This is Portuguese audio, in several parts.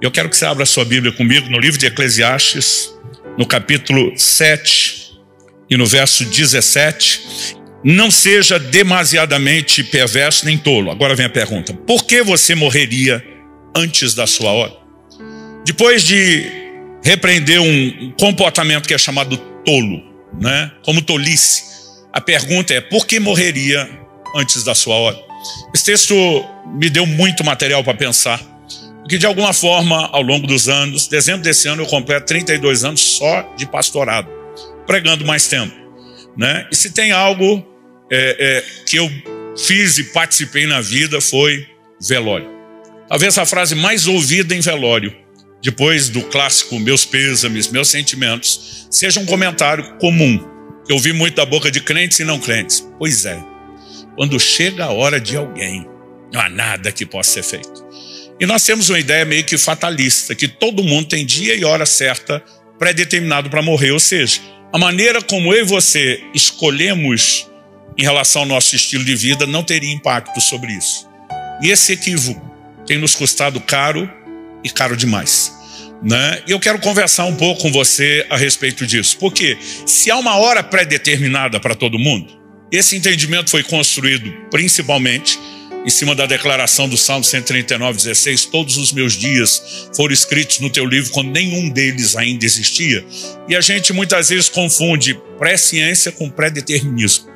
Eu quero que você abra a sua Bíblia comigo no livro de Eclesiastes, no capítulo 7 e no verso 17. Não seja demasiadamente perverso nem tolo. Agora vem a pergunta: por que você morreria antes da sua hora? Depois de repreender um comportamento que é chamado tolo, né? Como tolice, a pergunta é: por que morreria antes da sua hora? Esse texto me deu muito material para pensar, porque de alguma forma, ao longo dos anos, dezembro desse ano eu completo 32 anos só de pastorado, pregando mais tempo, né? E se tem algo que eu fiz e participei na vida, foi velório. Talvez a frase mais ouvida em velório, depois do clássico meus pêsames, meus sentimentos, seja um comentário comum, que eu ouvi muito da boca de crentes e não crentes. Pois é, quando chega a hora de alguém, não há nada que possa ser feito. E nós temos uma ideia meio que fatalista, que todo mundo tem dia e hora certa, pré-determinado para morrer. Ou seja, a maneira como eu e você escolhemos em relação ao nosso estilo de vida não teria impacto sobre isso. E esse equívoco tem nos custado caro e caro demais, né? E eu quero conversar um pouco com você a respeito disso. Porque se há uma hora pré-determinada para todo mundo, esse entendimento foi construído principalmente em cima da declaração do Salmo 139:16, todos os meus dias foram escritos no teu livro quando nenhum deles ainda existia. E a gente muitas vezes confunde pré-ciência com pré-determinismo.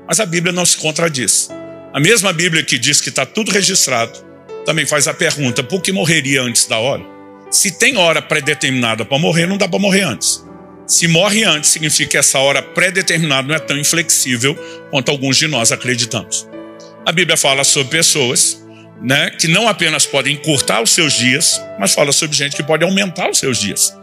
Mas a Bíblia não se contradiz. A mesma Bíblia que diz que está tudo registrado, também faz a pergunta: por que morreria antes da hora? Se tem hora pré-determinada para morrer, não dá para morrer antes. Se morre antes, significa que essa hora pré-determinada não é tão inflexível quanto alguns de nós acreditamos. A Bíblia fala sobre pessoas, né, que não apenas podem encurtar os seus dias, mas fala sobre gente que pode aumentar os seus dias.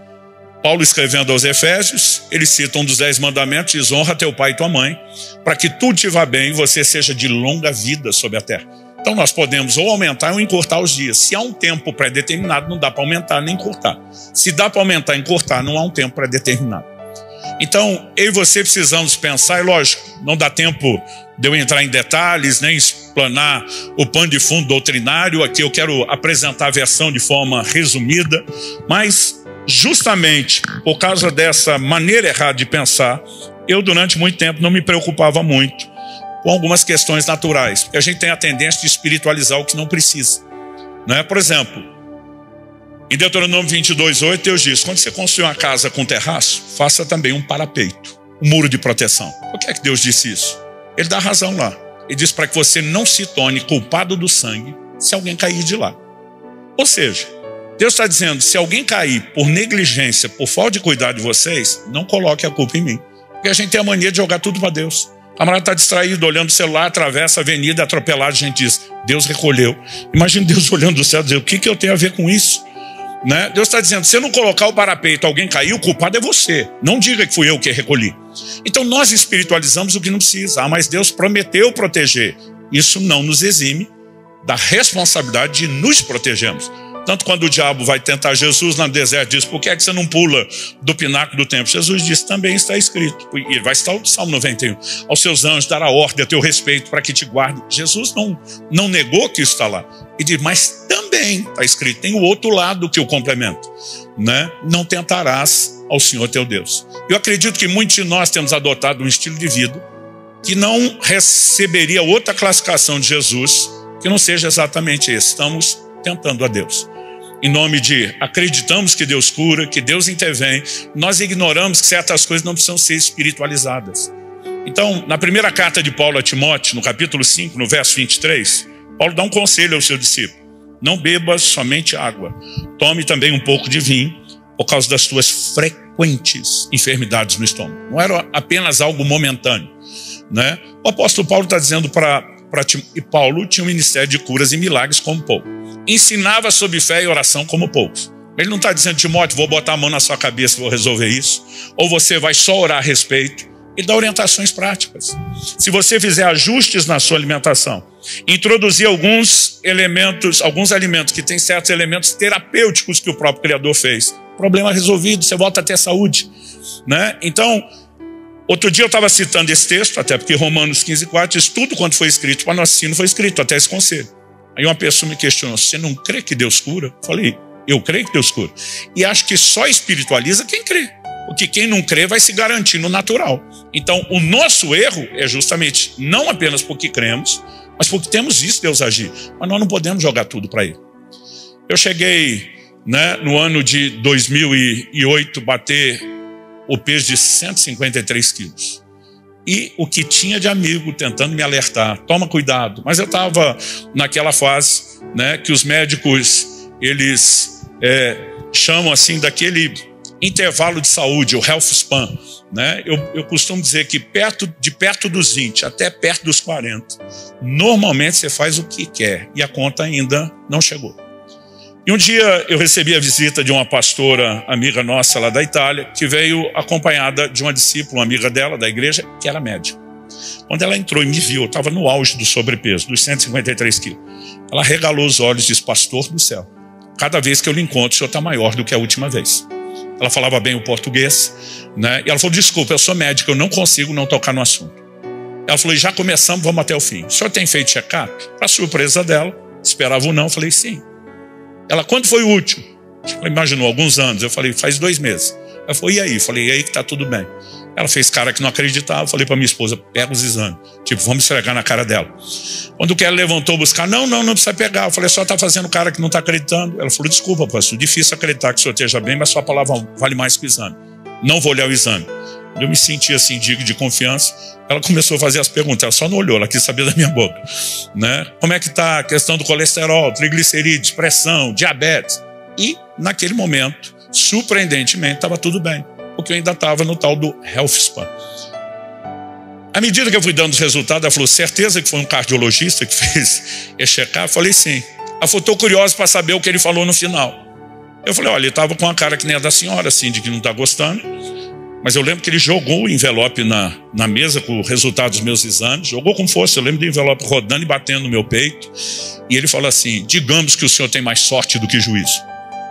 Paulo, escrevendo aos Efésios, ele cita um dos 10 mandamentos: diz: honra teu pai e tua mãe, para que tudo te vá bem e você seja de longa vida sobre a terra. Então nós podemos ou aumentar ou encurtar os dias. Se há um tempo pré-determinado, não dá para aumentar nem encurtar. Se dá para aumentar e encurtar, não há um tempo pré-determinado. Então, eu e você precisamos pensar, e lógico, não dá tempo de eu entrar em detalhes, nem explanar o pano de fundo doutrinário. Aqui eu quero apresentar a versão de forma resumida, mas justamente por causa dessa maneira errada de pensar, eu durante muito tempo não me preocupava muito com algumas questões naturais, porque a gente tem a tendência de espiritualizar o que não precisa, né? Por exemplo, em Deuteronômio 22:8, Deus diz: quando você construir uma casa com terraço, faça também um parapeito, um muro de proteção. Por que é que Deus disse isso? Ele dá razão lá. Ele diz para que você não se torne culpado do sangue se alguém cair de lá. Ou seja, Deus está dizendo: se alguém cair por negligência, por falta de cuidar de vocês, não coloque a culpa em mim. Porque a gente tem a mania de jogar tudo para Deus. O camarada está distraído, olhando o celular, atravessa a avenida, atropelado, a gente diz: Deus recolheu. Imagina Deus olhando do céu e dizer: o que eu tenho a ver com isso? Né? Deus está dizendo: se eu não colocar o parapeito, alguém caiu, o culpado é você. Não diga que fui eu que recolhi. Então nós espiritualizamos o que não precisa. Mas Deus prometeu proteger. Isso não nos exime da responsabilidade de nos protegermos. Tanto quando o diabo vai tentar Jesus no deserto, diz: por que é que você não pula do pináculo do templo? Jesus diz: também está escrito. E vai estar o Salmo 91. Aos seus anjos dará ordem a teu respeito para que te guarde. Jesus não negou que isso está lá. E diz: mas também está escrito, tem o outro lado que o complementa, né? Não tentarás ao Senhor teu Deus. Eu acredito que muitos de nós temos adotado um estilo de vida que não receberia outra classificação de Jesus que não seja exatamente esse. Estamos tentando a Deus. Em nome de acreditamos que Deus cura, que Deus intervém, nós ignoramos que certas coisas não precisam ser espiritualizadas. Então, na primeira carta de Paulo a Timóteo, no capítulo 5, no verso 23, Paulo dá um conselho ao seu discípulo: não bebas somente água, tome também um pouco de vinho, por causa das tuas frequentes enfermidades no estômago. Não era apenas algo momentâneo, né? O apóstolo Paulo está dizendo e Paulo tinha um ministério de curas e milagres como pouco. Ensinava sobre fé e oração como poucos. Ele não está dizendo: Timóteo, vou botar a mão na sua cabeça e vou resolver isso. Ou você vai só orar a respeito. Ele dá orientações práticas. Se você fizer ajustes na sua alimentação, introduzir alguns alimentos que têm certos elementos terapêuticos que o próprio Criador fez, problema resolvido, você volta a ter saúde, né? Então, outro dia eu estava citando esse texto, até porque Romanos 15:4 diz: tudo quanto foi escrito para nosso ensino foi escrito, até esse conselho. Aí uma pessoa me questionou: você não crê que Deus cura? Eu falei: Eu creio que Deus cura. E acho que só espiritualiza quem crê. Porque quem não crê vai se garantir no natural. Então, o nosso erro é justamente não apenas porque cremos, mas porque temos visto Deus agir. Mas nós não podemos jogar tudo para Ele. Eu cheguei, no ano de 2008, bater o peso de 153 quilos. E o que tinha de amigo tentando me alertar, toma cuidado. Mas eu estava naquela fase, que os médicos, eles chamam assim daquele intervalo de saúde, o health span. Eu costumo dizer que de perto dos 20 até perto dos 40, normalmente você faz o que quer e a conta ainda não chegou. E um dia eu recebi a visita de uma pastora amiga nossa lá da Itália, que veio acompanhada de uma discípula, uma amiga dela da igreja, que era médica. Quando ela entrou e me viu, eu estava no auge do sobrepeso, dos 153 quilos. Ela regalou os olhos e disse: pastor do céu, cada vez que eu lhe encontro, o senhor está maior do que a última vez. Ela falava bem o português, e ela falou: desculpa, eu sou médica, eu não consigo não tocar no assunto. Ela falou: e já começamos, vamos até o fim. O senhor tem feito check-up? Para surpresa dela, esperava ou não, eu falei: sim. Ela: quando foi o último? Ela imaginou, alguns anos. Eu falei: faz 2 meses. Ela falou: e aí? Eu falei: e aí que tá tudo bem. Ela fez cara que não acreditava. Eu falei para minha esposa: pega os exames. Vamos esfregar na cara dela. Quando o Kelly levantou buscar: não precisa pegar. Eu falei: só tá fazendo cara que não tá acreditando. Ela falou: desculpa, pastor, difícil acreditar que o senhor esteja bem, mas sua palavra vale mais que o exame. Não vou olhar o exame. Eu me senti assim, digno de confiança. Ela começou a fazer as perguntas, ela só não olhou, ela quis saber da minha boca. Como é que está a questão do colesterol, triglicerídeos, pressão, diabetes? E, naquele momento, surpreendentemente, estava tudo bem, porque eu ainda estava no tal do health span. À medida que eu fui dando os resultados, ela falou: certeza que foi um cardiologista que fez esse check-up? Eu falei: sim. Ela falou: estou curiosa para saber o que ele falou no final. Eu falei: olha, ele estava com a cara que nem a da senhora, assim, de que não está gostando. Mas eu lembro que ele jogou o envelope na mesa com o resultado dos meus exames, jogou com força. Eu lembro do envelope rodando e batendo no meu peito. E ele falou assim: digamos que o senhor tem mais sorte do que juízo.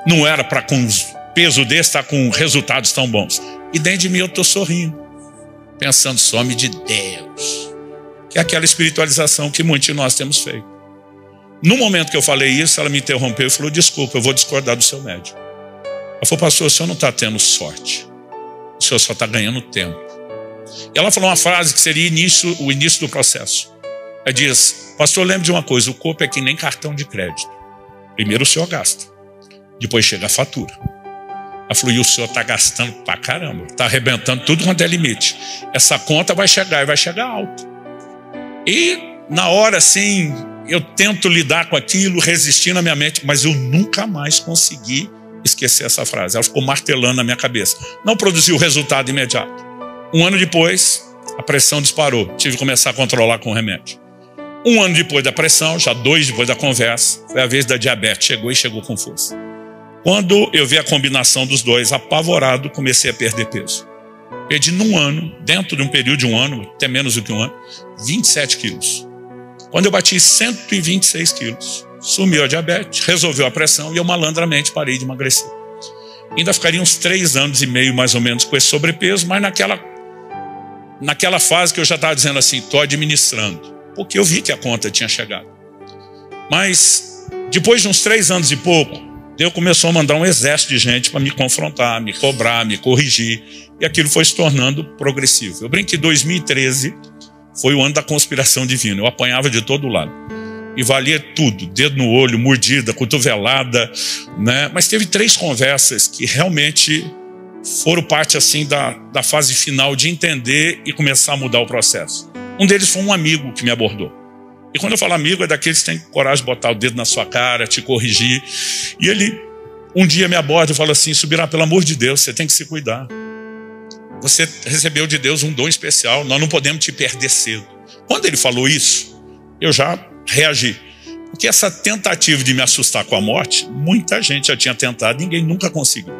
Não era para com peso desse estar com resultados tão bons. E dentro de mim eu estou sorrindo, pensando: só homem de Deus. Que é aquela espiritualização que muitos de nós temos feito. No momento que eu falei isso, ela me interrompeu e falou: desculpa, eu vou discordar do seu médico. Ela falou: pastor, o senhor não está tendo sorte. O senhor só está ganhando tempo. E ela falou uma frase que seria o início do processo. Ela diz: pastor, lembre de uma coisa, o corpo é que nem cartão de crédito. Primeiro o senhor gasta, depois chega a fatura. Ela falou: e o senhor está gastando pra caramba, está arrebentando tudo quanto é limite. Essa conta vai chegar e vai chegar alto. E na hora assim, eu tento lidar com aquilo, resistir na minha mente, mas eu nunca mais consegui esquecer essa frase. Ela ficou martelando na minha cabeça. Não produziu resultado imediato. 1 ano depois, a pressão disparou. Tive que começar a controlar com remédio. 1 ano depois da pressão, já 2 depois da conversa, foi a vez da diabetes. Chegou com força. Quando eu vi a combinação dos dois, apavorado, comecei a perder peso. Perdi num ano, dentro de um período de 1 ano, até menos do que 1 ano, 27 quilos. Quando eu bati 126 quilos, sumiu a diabetes, resolveu a pressão e eu malandramente parei de emagrecer. Ainda ficaria uns 3 anos e meio mais ou menos com esse sobrepeso, mas naquela fase que eu já estava dizendo assim: estou administrando, porque eu vi que a conta tinha chegado. Mas depois de uns 3 anos e pouco, Deus começou a mandar um exército de gente para me confrontar, me cobrar, me corrigir, e aquilo foi se tornando progressivo. Eu brinco que 2013 foi o ano da conspiração divina. Eu apanhava de todo lado. E valia tudo, dedo no olho, mordida, cotovelada, Mas teve 3 conversas que realmente foram parte assim da fase final de entender e começar a mudar o processo. Um deles foi um amigo que me abordou. E quando eu falo amigo, é daqueles que têm coragem de botar o dedo na sua cara, te corrigir. E ele um dia me aborda e fala assim: Subirá, pelo amor de Deus, você tem que se cuidar. Você recebeu de Deus um dom especial, nós não podemos te perder cedo. Quando ele falou isso, eu já reagi. Porque essa tentativa de me assustar com a morte, muita gente já tinha tentado, ninguém nunca conseguiu.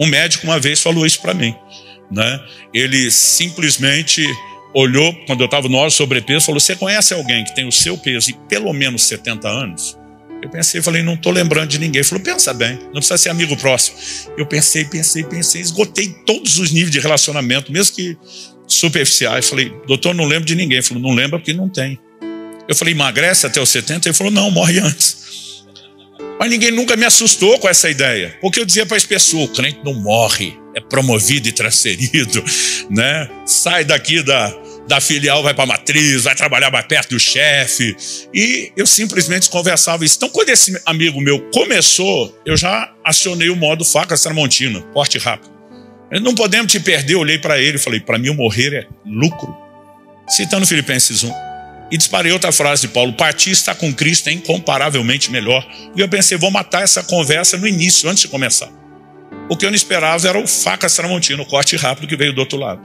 Um médico uma vez falou isso para mim. Ele simplesmente olhou, quando eu estava no auge sobrepeso, falou: você conhece alguém que tem o seu peso e pelo menos 70 anos? Eu pensei, falei: não estou lembrando de ninguém. Ele falou: pensa bem, não precisa ser amigo próximo. Eu pensei, esgotei todos os níveis de relacionamento, mesmo que superficiais. Falei: doutor, não lembro de ninguém. Ele falou: não lembra porque não tem. Eu falei: emagrece até os 70? Ele falou: não, morre antes. Mas ninguém nunca me assustou com essa ideia. Porque eu dizia para as pessoas, o crente não morre, é promovido e transferido, né? Sai daqui da filial, vai para a matriz, vai trabalhar mais perto do chefe. E eu simplesmente conversava isso. Então, quando esse amigo meu começou, eu já acionei o modo faca tramontina, corte rápido. Não podemos te perder. Eu olhei para ele e falei, para mim o morrer é lucro. Citando Filipenses 1. E disparei outra frase de Paulo, partir estar com Cristo é incomparavelmente melhor. E eu pensei, vou matar essa conversa no início, antes de começar. O que eu não esperava era o faca tramontina, o corte rápido que veio do outro lado.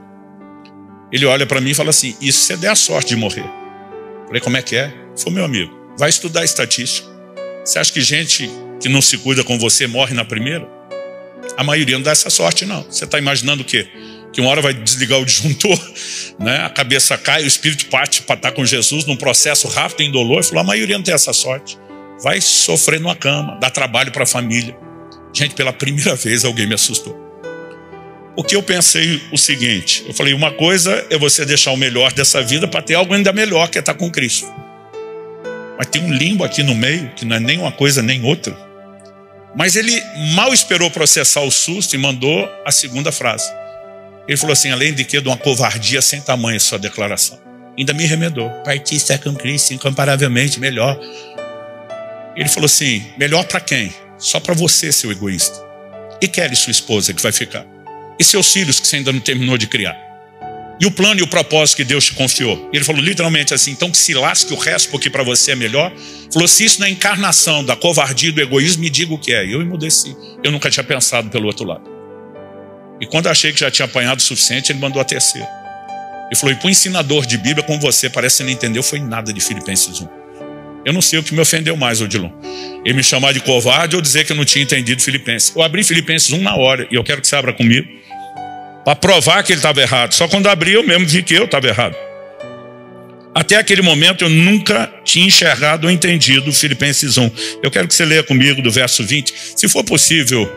Ele olha para mim e fala assim, e se você der a sorte de morrer? Falei, como é que é? Foi, meu amigo, vai estudar estatística. Você acha que gente que não se cuida com você morre na primeira? A maioria não dá essa sorte, não. Você está imaginando o quê? Que uma hora vai desligar o disjuntor, né? A cabeça cai, o espírito parte para estar com Jesus num processo rápido e indolor. Ele falou, a maioria não tem essa sorte. Vai sofrer numa cama, dá trabalho para a família. Gente, pela primeira vez alguém me assustou. Porque eu pensei o seguinte, eu falei, uma coisa é você deixar o melhor dessa vida para ter algo ainda melhor, que é estar com Cristo. Mas tem um limbo aqui no meio, que não é nem uma coisa nem outra. Mas ele mal esperou processar o susto e mandou a segunda frase. Ele falou assim, além de que de uma covardia sem tamanho sua declaração. Ainda me remedou. Partir estar com Cristo incomparavelmente melhor. Ele falou assim, melhor para quem? Só para você, seu egoísta. E Kelly, sua esposa, que vai ficar? E seus filhos, que você ainda não terminou de criar? E o plano e o propósito que Deus te confiou? Ele falou literalmente assim, então que se lasque o resto, porque para você é melhor. Falou, se isso não é encarnação da covardia e do egoísmo, me diga o que é. E eu emudeci. Eu nunca tinha pensado pelo outro lado. E quando eu achei que já tinha apanhado o suficiente, ele mandou a terceira. Ele falou, e para o ensinador de Bíblia como você, parece que você não entendeu, foi nada de Filipenses 1. Eu não sei o que me ofendeu mais, Odilon. Ele me chamar de covarde ou dizer que eu não tinha entendido Filipenses. Eu abri Filipenses 1 na hora, e eu quero que você abra comigo, para provar que ele estava errado. Só quando abri, eu mesmo vi que eu estava errado. Até aquele momento, eu nunca tinha enxergado ou entendido Filipenses 1. Eu quero que você leia comigo do verso 20. Se for possível,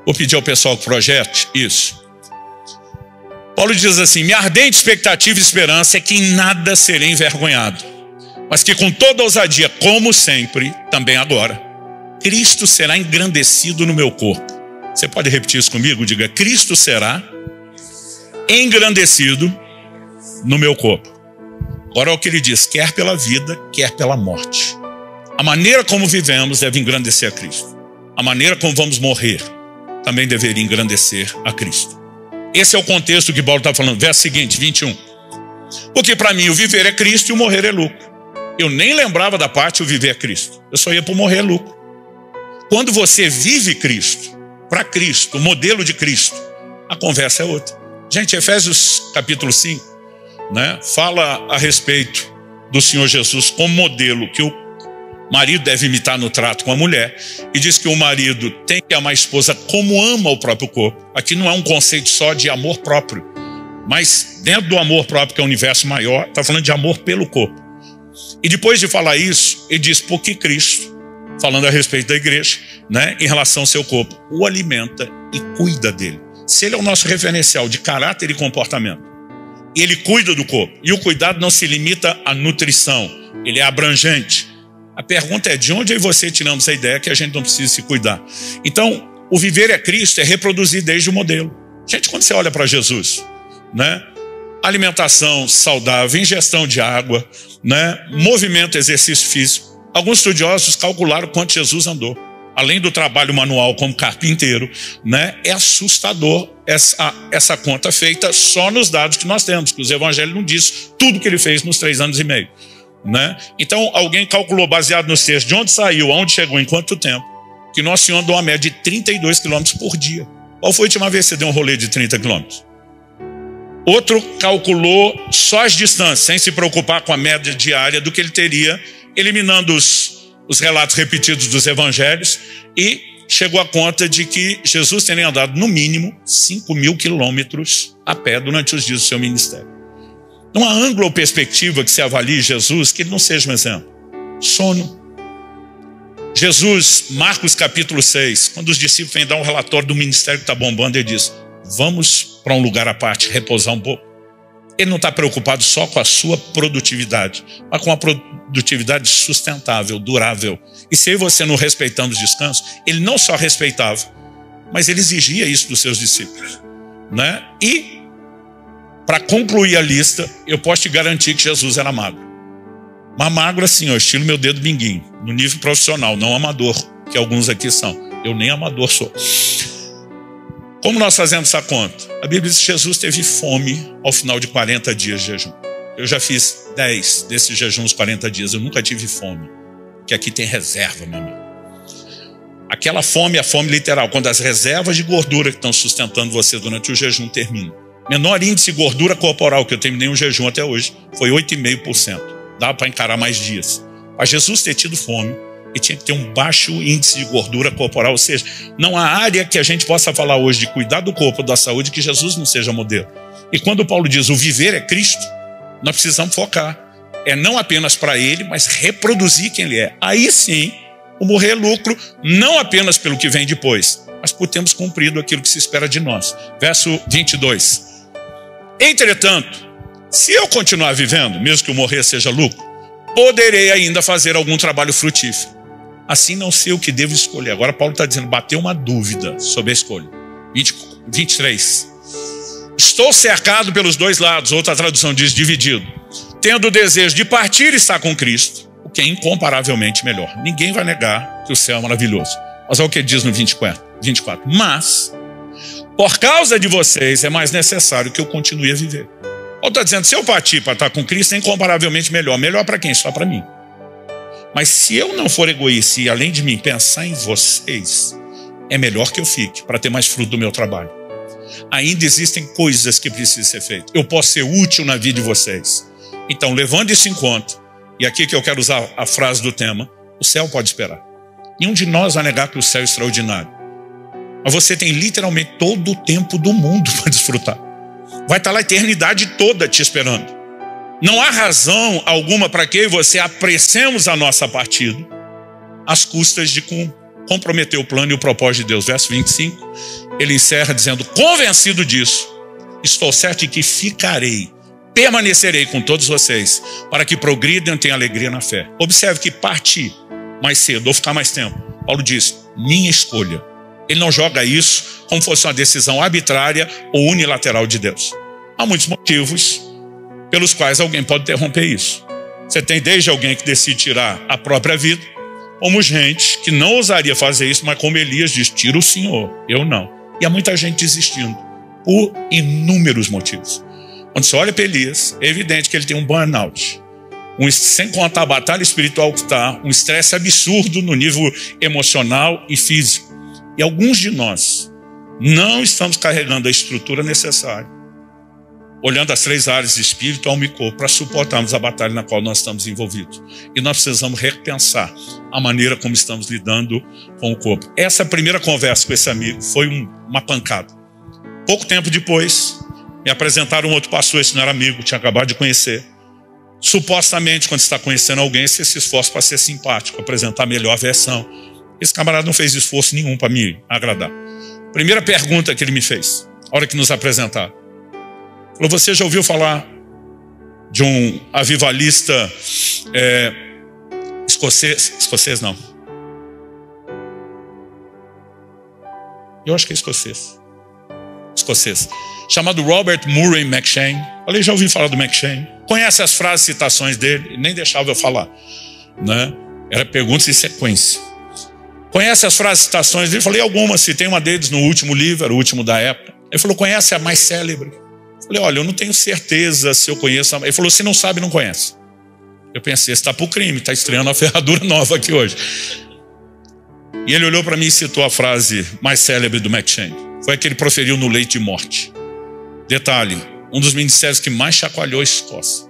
vou pedir ao pessoal que projete isso. Paulo diz assim, minha ardente expectativa e esperança é que em nada serei envergonhado, mas que com toda ousadia, como sempre, também agora, Cristo será engrandecido no meu corpo. Você pode repetir isso comigo? Diga, Cristo será engrandecido no meu corpo. Agora é o que ele diz, quer pela vida, quer pela morte. A maneira como vivemos deve engrandecer a Cristo. A maneira como vamos morrer também deveria engrandecer a Cristo. Esse é o contexto que Paulo está falando. Verso seguinte, 21. Porque para mim o viver é Cristo e o morrer é lucro. Eu nem lembrava da parte o viver é Cristo. Eu só ia para o morrer é lucro. Quando você vive Cristo, para Cristo, o modelo de Cristo, a conversa é outra. Gente, Efésios capítulo 5, né, fala a respeito do Senhor Jesus como modelo que o marido deve imitar no trato com a mulher, e diz que o marido tem que amar a esposa como ama o próprio corpo. Aqui não é um conceito só de amor próprio, mas dentro do amor próprio, que é o universo maior, está falando de amor pelo corpo. E depois de falar isso, ele diz, porque Cristo, falando a respeito da igreja, né, em relação ao seu corpo, o alimenta e cuida dele. Se ele é o nosso referencial de caráter e comportamento, e ele cuida do corpo, e o cuidado não se limita à nutrição, ele é abrangente. A pergunta é, de onde eu e você tiramos a ideia que a gente não precisa se cuidar? Então, o viver é Cristo, é reproduzir desde o modelo. Gente, quando você olha para Jesus, né, alimentação saudável, ingestão de água, né, movimento, exercício físico. Alguns estudiosos calcularam quanto Jesus andou. Além do trabalho manual como carpinteiro, né, é assustador essa conta feita só nos dados que nós temos, que os evangelhos não dizem tudo que ele fez nos 3 anos e meio. Né? Então, alguém calculou, baseado nos textos, de onde saiu, aonde chegou, em quanto tempo, que Nosso Senhor andou uma média de 32 quilômetros por dia. Qual foi a última vez que você deu um rolê de 30 quilômetros? Outro calculou só as distâncias, sem se preocupar com a média diária do que ele teria, eliminando os relatos repetidos dos evangelhos, e chegou à conta de que Jesus teria andado no mínimo 5.000 quilômetros a pé durante os dias do seu ministério. Numa ângulo ou perspectiva que se avalie Jesus, que ele não seja um exemplo. Sono. Jesus, Marcos capítulo 6, quando os discípulos vêm dar um relatório do ministério que está bombando, ele diz, vamos para um lugar à parte, repousar um pouco. Ele não está preocupado só com a sua produtividade, mas com a produtividade sustentável, durável. E se eu e você não respeitamos o descanso, ele não só respeitava, mas ele exigia isso dos seus discípulos, né? E, para concluir a lista, eu posso te garantir que Jesus era magro. Mas magro assim, ó, estilo meu dedo minguinho, no nível profissional, não amador, que alguns aqui são. Eu nem amador sou. Como nós fazemos essa conta? A Bíblia diz que Jesus teve fome ao final de 40 dias de jejum. Eu já fiz 10 desses jejuns 40 dias, eu nunca tive fome. Porque aqui tem reserva, meu amigo. Aquela fome é a fome literal, quando as reservas de gordura que estão sustentando você durante o jejum terminam. Menor índice de gordura corporal que eu terminei um jejum até hoje foi 8,5%. Dá para encarar mais dias. Para Jesus ter tido fome, ele tinha que ter um baixo índice de gordura corporal. Ou seja, não há área que a gente possa falar hoje de cuidar do corpo, da saúde, que Jesus não seja modelo. E quando Paulo diz o viver é Cristo, nós precisamos focar. É não apenas para ele, mas reproduzir quem ele é. Aí sim, o morrer é lucro, não apenas pelo que vem depois, mas por termos cumprido aquilo que se espera de nós. Verso 22. Entretanto, se eu continuar vivendo, mesmo que o morrer seja lucro, poderei ainda fazer algum trabalho frutífero. Assim não sei o que devo escolher. Agora Paulo está dizendo, bateu uma dúvida sobre a escolha. 23. Estou cercado pelos dois lados, outra tradução diz dividido, tendo o desejo de partir e estar com Cristo, o que é incomparavelmente melhor. Ninguém vai negar que o céu é maravilhoso. Mas olha o que ele diz no 24. Mas, por causa de vocês, é mais necessário que eu continue a viver. Paulo está dizendo, se eu partir para estar com Cristo, é incomparavelmente melhor. Melhor para quem? Só para mim. Mas se eu não for egoísta e, além de mim, pensar em vocês, é melhor que eu fique, para ter mais fruto do meu trabalho. Ainda existem coisas que precisam ser feitas. Eu posso ser útil na vida de vocês. Então, levando isso em conta, e aqui que eu quero usar a frase do tema, o céu pode esperar. Nenhum de nós vai negar que o céu é extraordinário. Mas você tem literalmente todo o tempo do mundo para desfrutar. Vai estar lá a eternidade toda te esperando. Não há razão alguma para que você apressemos a nossa partida às custas de comprometer o plano e o propósito de Deus. Verso 25, ele encerra dizendo, convencido disso, estou certo de que ficarei, permanecerei com todos vocês, para que progridam e tenham alegria na fé. Observe que partir mais cedo ou ficar mais tempo, Paulo diz, minha escolha. Ele não joga isso como fosse uma decisão arbitrária ou unilateral de Deus. Há muitos motivos pelos quais alguém pode interromper isso. Você tem desde alguém que decide tirar a própria vida, como gente que não ousaria fazer isso, mas como Elias diz, tira o Senhor, eu não. E há muita gente desistindo, por inúmeros motivos. Quando você olha para Elias, é evidente que ele tem um burnout. Sem contar a batalha espiritual que está, um estresse absurdo no nível emocional e físico. E alguns de nós não estamos carregando a estrutura necessária, olhando as 3 áreas de espírito, alma e corpo, para suportarmos a batalha na qual nós estamos envolvidos. E nós precisamos repensar a maneira como estamos lidando com o corpo. Essa primeira conversa com esse amigo foi uma pancada. Pouco tempo depois, me apresentaram um outro pastor, esse não era amigo, tinha acabado de conhecer. Supostamente, quando você está conhecendo alguém, você se esforça para ser simpático, apresentar a melhor versão. Esse camarada não fez esforço nenhum para me agradar. Primeira pergunta que ele me fez, a hora que nos apresentaram. Falou, você já ouviu falar de um avivalista escocês? Escocês não. Eu acho que é escocês. Escocês. Chamado Robert Murray M'Cheyne. Falei, já ouvi falar do M'Cheyne. Conhece as frases, citações dele? Nem deixava eu falar, né? Era perguntas em sequência. Conhece as frases, citações dele? Falei, algumas. Citei uma deles no último livro, era o último da época. Ele falou, conhece a mais célebre? Falei, olha, eu não tenho certeza se eu conheço. Ele falou, se não sabe, não conhece. Eu pensei, você está para o crime, está estreando uma ferradura nova aqui hoje. E ele olhou para mim e citou a frase mais célebre do M'Cheyne. Foi a que ele proferiu no leito de morte. Detalhe, um dos ministérios que mais chacoalhou a Escócia.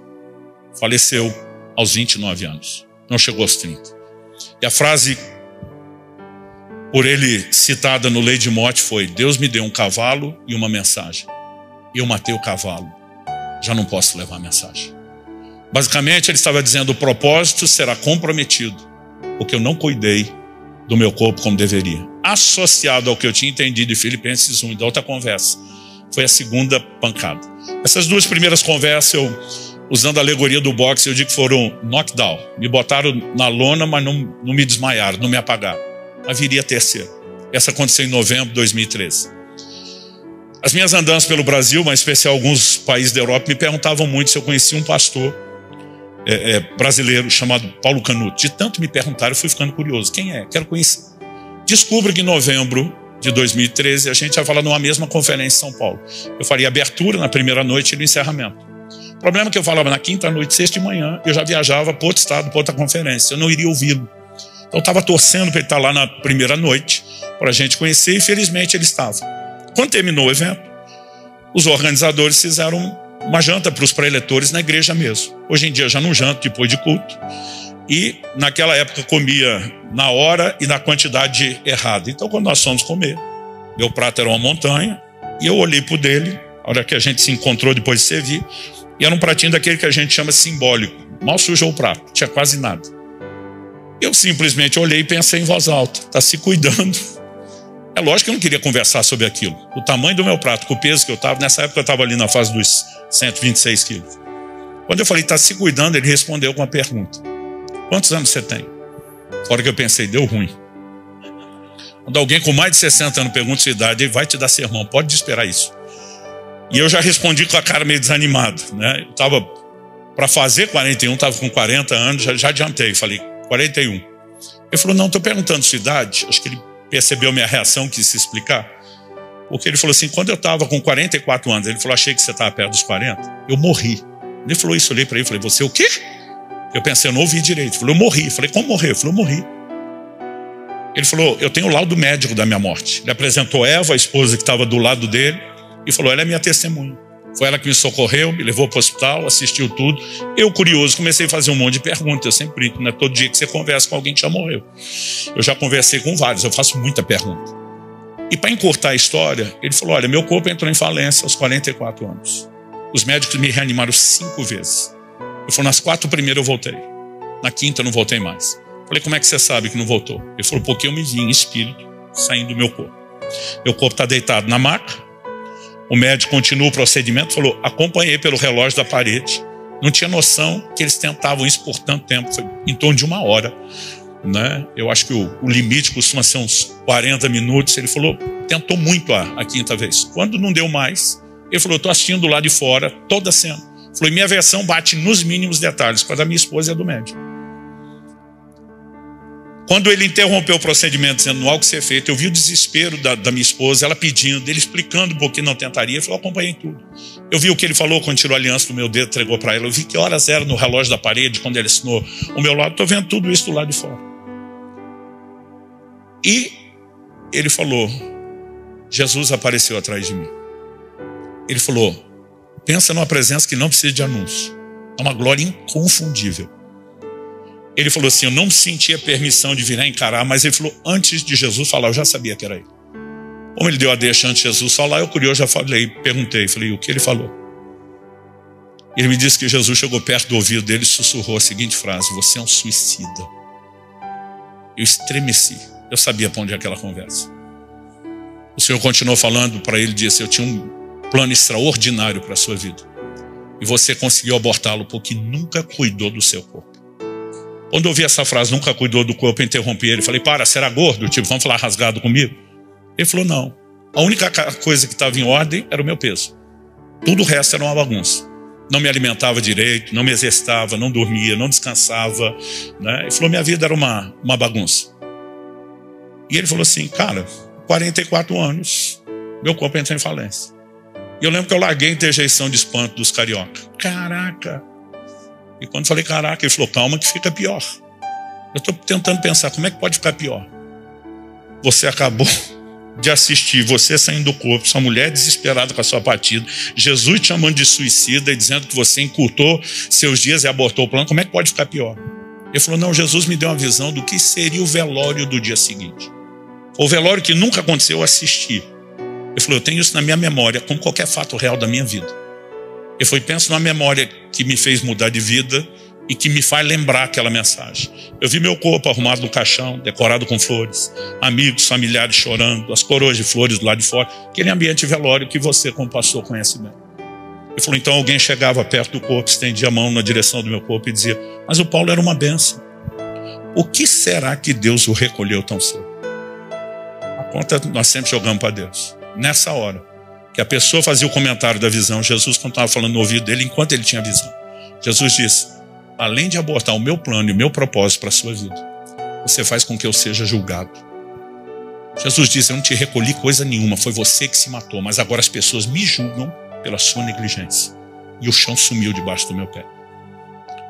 Faleceu aos 29 anos. Não chegou aos 30. E a frase por ele citada no leito de morte foi, Deus me deu um cavalo e uma mensagem. Eu matei o cavalo. Já não posso levar a mensagem. Basicamente, ele estava dizendo, o propósito será comprometido, porque eu não cuidei do meu corpo como deveria. Associado ao que eu tinha entendido em Filipenses 1 e da outra conversa, Foi a segunda pancada. Essas duas primeiras conversas, usando a alegoria do boxe, eu digo que foram knockdown. Me botaram na lona, mas não me desmaiaram, não me apagaram. Mas viria a terceira. Essa aconteceu em novembro de 2013. As minhas andanças pelo Brasil, mas em especial alguns países da Europa, me perguntavam muito se eu conhecia um pastor brasileiro chamado Paulo Canuto. De tanto me perguntaram, eu fui ficando curioso. Quem é? Quero conhecer. Descubro que em novembro de 2013 a gente ia falar numa mesma conferência em São Paulo. Eu faria a abertura na primeira noite e no encerramento. O problema é que eu falava na quinta noite, sexta de manhã, eu já viajava para outro estado, para outra conferência. Eu não iria ouvi-lo. Então eu estava torcendo para ele estar lá na primeira noite, para a gente conhecer, e felizmente ele estava. Quando terminou o evento, os organizadores fizeram uma janta para os preletores na igreja mesmo. Hoje em dia já não janto depois de culto. E naquela época comia na hora e na quantidade errada. Então quando nós fomos comer, meu prato era uma montanha, e eu olhei para o dele, a hora que a gente se encontrou depois de servir, e era um pratinho daquele que a gente chama simbólico. Mal sujou o prato, tinha quase nada. Eu simplesmente olhei e pensei em voz alta, está se cuidando. É lógico que eu não queria conversar sobre aquilo. O tamanho do meu prato, com o peso que eu estava, nessa época eu estava ali na fase dos 126 quilos. Quando eu falei, está se cuidando, ele respondeu com uma pergunta. Quantos anos você tem? A hora que eu pensei, deu ruim. Quando alguém com mais de 60 anos pergunta sua idade, ele vai te dar sermão, pode esperar isso. E eu já respondi com a cara meio desanimado, né? Eu estava para fazer 41, estava com 40 anos, já adiantei, falei 41. Ele falou, não, estou perguntando sua idade. Acho que ele percebeu minha reação, quis se explicar. Porque ele falou assim, quando eu estava com 44 anos, ele falou, achei que você estava perto dos 40, eu morri. Ele falou isso, eu olhei para ele e falei, você o quê? Eu pensei, eu não ouvi direito. Ele falou, eu morri. Eu falei, como morreu? Ele falou, eu morri. Ele falou, eu tenho o laudo médico da minha morte. Ele apresentou Eva, a esposa que estava do lado dele, e falou, ela é minha testemunha. Foi ela que me socorreu, me levou para o hospital, assistiu tudo. Eu, curioso, comecei a fazer um monte de perguntas. Eu sempre brinco, não é todo dia que você conversa com alguém que já morreu. Eu já conversei com vários, eu faço muita pergunta. E para encurtar a história, ele falou, olha, meu corpo entrou em falência aos 44 anos. Os médicos me reanimaram 5 vezes. Ele falou, nas 4 primeiras eu voltei. Na 5ª eu não voltei mais. Eu falei, como é que você sabe que não voltou? Ele falou, porque eu me vi em espírito saindo do meu corpo. Meu corpo está deitado na maca. O médico continua o procedimento, falou, acompanhei pelo relógio da parede. Não tinha noção que eles tentavam isso por tanto tempo. Foi em torno de 1 hora. Né? Eu acho que o limite costuma ser uns 40 minutos. Ele falou, tentou muito a 5ª vez. Quando não deu mais, ele falou, eu estou assistindo lá de fora toda a cena. Falou, e minha versão bate nos mínimos detalhes com a da minha esposa e a do médico. Quando ele interrompeu o procedimento, dizendo, não há o que ser feito, eu vi o desespero da minha esposa, ela pedindo, ele explicando por que não tentaria. Ele falou, eu acompanhei tudo. Eu vi o que ele falou quando tirou a aliança do meu dedo, entregou para ela. Eu vi que horas era no relógio da parede, quando ele assinou ao meu lado. Estou vendo tudo isso do lado de fora. E ele falou, Jesus apareceu atrás de mim. Ele falou, pensa numa presença que não precisa de anúncio. É uma glória inconfundível. Ele falou assim, eu não sentia permissão de vir a encarar, mas ele falou, antes de Jesus falar, eu já sabia que era ele. Como ele deu a deixa antes de Jesus falar, eu curioso já falei, perguntei, falei, o que ele falou? Ele me disse que Jesus chegou perto do ouvido dele e sussurrou a seguinte frase, você é um suicida. Eu estremeci, eu sabia para onde é aquela conversa. O Senhor continuou falando para ele, disse, eu tinha um plano extraordinário para a sua vida. E você conseguiu abortá-lo porque nunca cuidou do seu corpo. Quando eu ouvi essa frase, nunca cuidou do corpo, eu interrompi ele. Falei, para, será gordo? Tipo, vamos falar rasgado comigo? Ele falou, não. A única coisa que estava em ordem era o meu peso. Tudo o resto era uma bagunça. Não me alimentava direito, não me exercitava, não dormia, não descansava. Né? Ele falou, minha vida era uma bagunça. E ele falou assim, cara, 44 anos, meu corpo entrou em falência. E eu lembro que eu larguei a interjeição de espanto dos carioca. Caraca! E quando falei, caraca, ele falou, calma que fica pior. Eu estou tentando pensar, como é que pode ficar pior? Você acabou de assistir, você saindo do corpo, sua mulher desesperada com a sua partida, Jesus te chamando de suicida e dizendo que você encurtou seus dias e abortou o plano, como é que pode ficar pior? Ele falou, não, Jesus me deu uma visão do que seria o velório do dia seguinte. O velório que nunca aconteceu, eu assisti. Ele falou, eu tenho isso na minha memória, como qualquer fato real da minha vida. Ele foi, pensa numa memória que me fez mudar de vida, e que me faz lembrar aquela mensagem. Eu vi meu corpo arrumado no caixão, decorado com flores, amigos, familiares chorando, as coroas de flores do lado de fora, aquele ambiente velório que você, como pastor, conhece bem. Ele falou, então alguém chegava perto do corpo, estendia a mão na direção do meu corpo e dizia, mas o Paulo era uma bênção. O que será que Deus o recolheu tão cedo? A conta nós sempre jogamos para Deus. Nessa hora, que a pessoa fazia o comentário da visão, Jesus continuava falando no ouvido dele enquanto ele tinha visão. Jesus disse, além de abortar o meu plano e o meu propósito para a sua vida, você faz com que eu seja julgado. Jesus disse, eu não te recolhi coisa nenhuma, foi você que se matou, mas agora as pessoas me julgam pela sua negligência. E o chão sumiu debaixo do meu pé.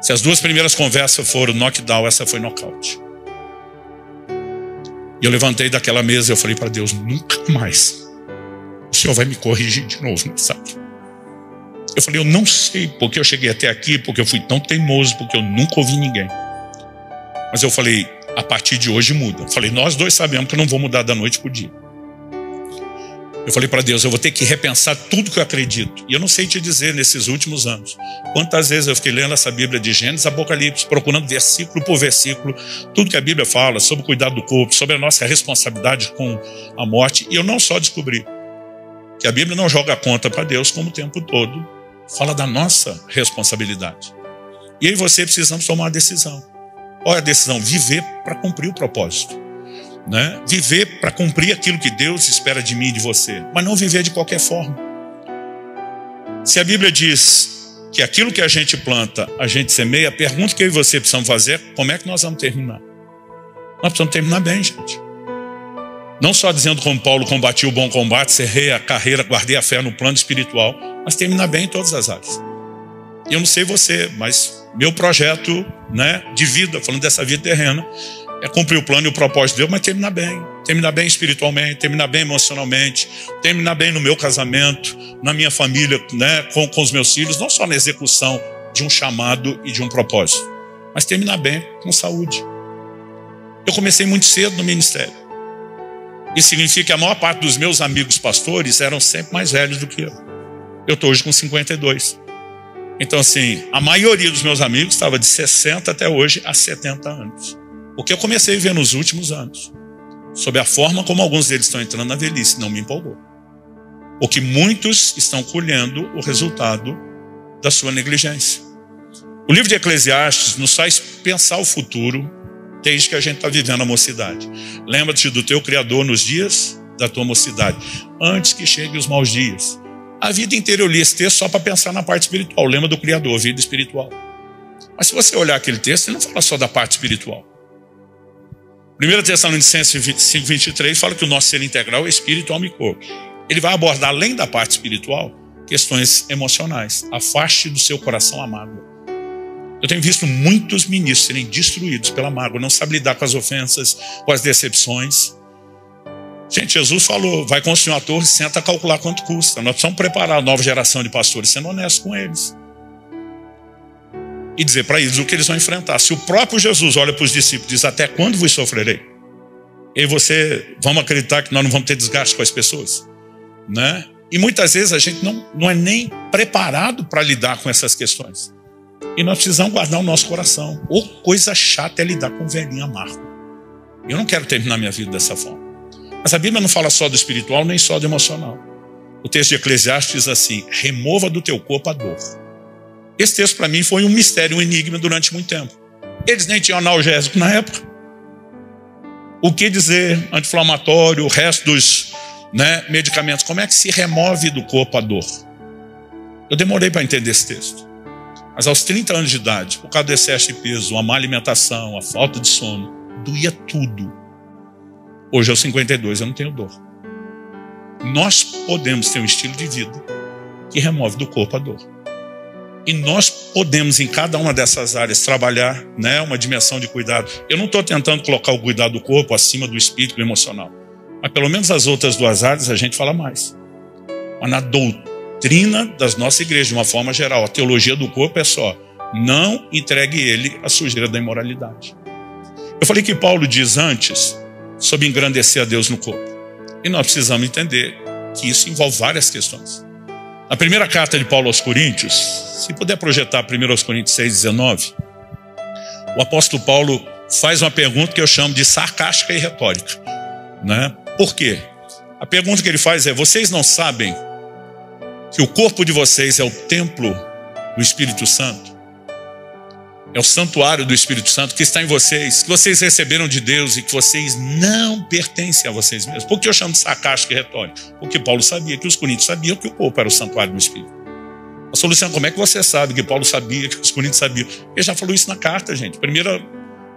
Se as duas primeiras conversas foram knockdown, essa foi knockout. E eu levantei daquela mesa e eu falei para Deus, nunca mais o Senhor vai me corrigir de novo, sabe? Eu falei, eu não sei porque eu cheguei até aqui, porque eu fui tão teimoso, porque eu nunca ouvi ninguém. Mas eu falei, a partir de hoje muda. Eu falei, nós dois sabemos que eu não vou mudar da noite para o dia. Eu falei para Deus, eu vou ter que repensar tudo que eu acredito. E eu não sei te dizer nesses últimos anos quantas vezes eu fiquei lendo essa Bíblia de Gênesis, Apocalipse, procurando versículo por versículo, tudo que a Bíblia fala sobre o cuidado do corpo, sobre a nossa responsabilidade com a morte. E eu não só descobri que a Bíblia não joga a conta para Deus, como o tempo todo fala da nossa responsabilidade. E aí você precisamos tomar uma decisão. Qual é a decisão? Viver para cumprir o propósito. Né? Viver para cumprir aquilo que Deus espera de mim e de você. Mas não viver de qualquer forma. Se a Bíblia diz que aquilo que a gente planta, a gente semeia, a pergunta que eu e você precisamos fazer é como é que nós vamos terminar? Nós precisamos terminar bem, gente. Não só dizendo como Paulo combatiu o bom combate, cerrei a carreira, guardei a fé no plano espiritual, mas terminar bem em todas as áreas. Eu não sei você, mas meu projeto, né, de vida, falando dessa vida terrena, é cumprir o plano e o propósito de Deus, mas terminar bem. Terminar bem espiritualmente, terminar bem emocionalmente, terminar bem no meu casamento, na minha família, né, com os meus filhos, não só na execução de um chamado e de um propósito, mas terminar bem com saúde. Eu comecei muito cedo no ministério. Isso significa que a maior parte dos meus amigos pastores eram sempre mais velhos do que eu. Eu estou hoje com 52. Então, assim, a maioria dos meus amigos estava de 60 até hoje a 70 anos. O que eu comecei a ver nos últimos anos, sobre a forma como alguns deles estão entrando na velhice, não me empolgou. Porque muitos estão colhendo o resultado da sua negligência. O livro de Eclesiastes nos faz pensar o futuro desde que a gente está vivendo a mocidade. Lembra-te do teu Criador nos dias da tua mocidade, antes que cheguem os maus dias. A vida inteira eu li esse texto só para pensar na parte espiritual. Lembra do Criador, vida espiritual. Mas se você olhar aquele texto, ele não fala só da parte espiritual. 1 Tessalonicenses 5:23 fala que o nosso ser integral é espírito, alma e corpo. Ele vai abordar, além da parte espiritual, questões emocionais. Afaste do seu coração a mágoa. Eu tenho visto muitos ministros serem destruídos pela mágoa, não sabem lidar com as ofensas, com as decepções. Gente, Jesus falou, vai construir uma torre, senta a calcular quanto custa. Nós precisamos preparar a nova geração de pastores, sendo honestos com eles. E dizer para eles o que eles vão enfrentar. Se o próprio Jesus olha para os discípulos e diz, até quando vos sofrerei? E vamos acreditar que nós não vamos ter desgaste com as pessoas? Né? E muitas vezes a gente não é nem preparado para lidar com essas questões. E nós precisamos guardar o nosso coração. Ou coisa chata é lidar com um velhinho amargo. Eu não quero terminar minha vida dessa forma. Mas a Bíblia não fala só do espiritual, nem só do emocional. O texto de Eclesiastes diz assim, remova do teu corpo a dor. Esse texto para mim foi um mistério, um enigma durante muito tempo. Eles nem tinham analgésico na época. O que dizer? Anti-inflamatório, o resto dos medicamentos. Como é que se remove do corpo a dor? Eu demorei para entender esse texto. Mas aos 30 anos de idade, por causa do excesso de peso, a má alimentação, a falta de sono, doía tudo. Hoje aos 52 eu não tenho dor. Nós podemos ter um estilo de vida que remove do corpo a dor. E nós podemos, em cada uma dessas áreas, trabalhar uma dimensão de cuidado. Eu não estou tentando colocar o cuidado do corpo acima do espírito e do emocional. Mas pelo menos as outras duas áreas a gente fala mais. Mas na doutrina das nossas igrejas, de uma forma geral, a teologia do corpo é só, não entregue ele à sujeira da imoralidade. Eu falei que Paulo diz antes sobre engrandecer a Deus no corpo. E nós precisamos entender que isso envolve várias questões. Na primeira carta de Paulo aos Coríntios, se puder projetar 1 Coríntios 6:19, o apóstolo Paulo faz uma pergunta que eu chamo de sarcástica e retórica, né? Por quê? A pergunta que ele faz é: vocês não sabem que o corpo de vocês é o templo do Espírito Santo? É o santuário do Espírito Santo que está em vocês, que vocês receberam de Deus e que vocês não pertencem a vocês mesmos. Por que eu chamo de sarcástica e retórica? Porque Paulo sabia, que os coríntios sabiam que o corpo era o santuário do Espírito. A solução: como é que você sabe que Paulo sabia, que os coríntios sabiam? Ele já falou isso na carta, gente. Primeiro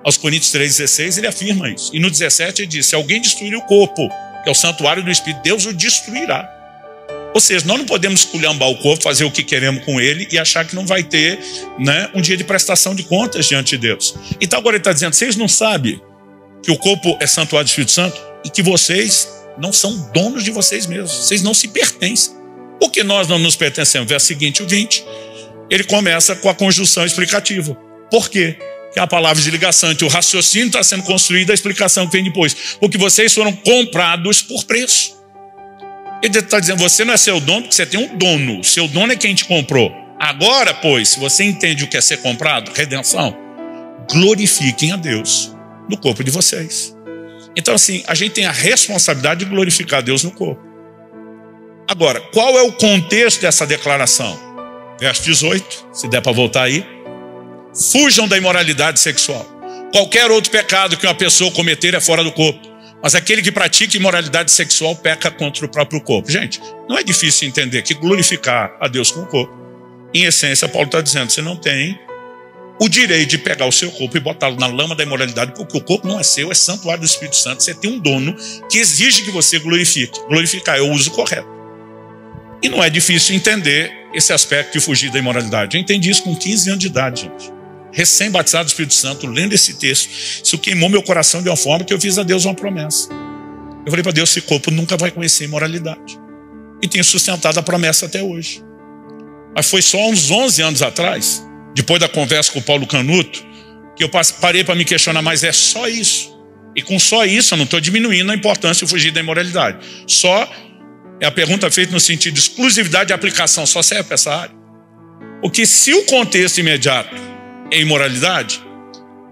aos Coríntios 3,16, ele afirma isso. E no 17 ele diz: se alguém destruir o corpo, que é o santuário do Espírito, Deus o destruirá. Ou seja, nós não podemos esculhambar o corpo, fazer o que queremos com ele e achar que não vai ter, né, um dia de prestação de contas diante de Deus. Então agora ele está dizendo: vocês não sabem que o corpo é santuário do Espírito Santo e que vocês não são donos de vocês mesmos, vocês não se pertencem. Por que nós não nos pertencemos? Verso seguinte, o 20, ele começa com a conjunção explicativa. Por quê? Que é a palavra de ligação entre o raciocínio está sendo construído e a explicação que vem depois. Porque vocês foram comprados por preço. Ele está dizendo: você não é seu dono, porque você tem um dono. O seu dono é quem te comprou. Agora, pois, se você entende o que é ser comprado, redenção, glorifiquem a Deus no corpo de vocês. Então, assim, a gente tem a responsabilidade de glorificar a Deus no corpo. Agora, qual é o contexto dessa declaração? Verso 18, se der para voltar aí. Fujam da imoralidade sexual. Qualquer outro pecado que uma pessoa cometer é fora do corpo, mas aquele que pratica imoralidade sexual peca contra o próprio corpo. Gente, não é difícil entender que glorificar a Deus com o corpo, em essência, Paulo está dizendo: você não tem o direito de pegar o seu corpo e botá-lo na lama da imoralidade, porque o corpo não é seu, é santuário do Espírito Santo. Você tem um dono que exige que você glorifique. Glorificar é o uso correto. E não é difícil entender esse aspecto de fugir da imoralidade. Eu entendi isso com 15 anos de idade, gente. Recém-batizado do Espírito Santo, lendo esse texto, isso queimou meu coração de uma forma que eu fiz a Deus uma promessa. Eu falei para Deus: esse corpo nunca vai conhecer imoralidade. E tenho sustentado a promessa até hoje. Mas foi só uns 11 anos atrás, depois da conversa com o Paulo Canuto, que eu parei para me questionar: mas é só isso? E com só isso eu não estou diminuindo a importância de fugir da imoralidade. Só é a pergunta feita no sentido de exclusividade de aplicação, só serve para essa área. Porque se o contexto imediato é imoralidade,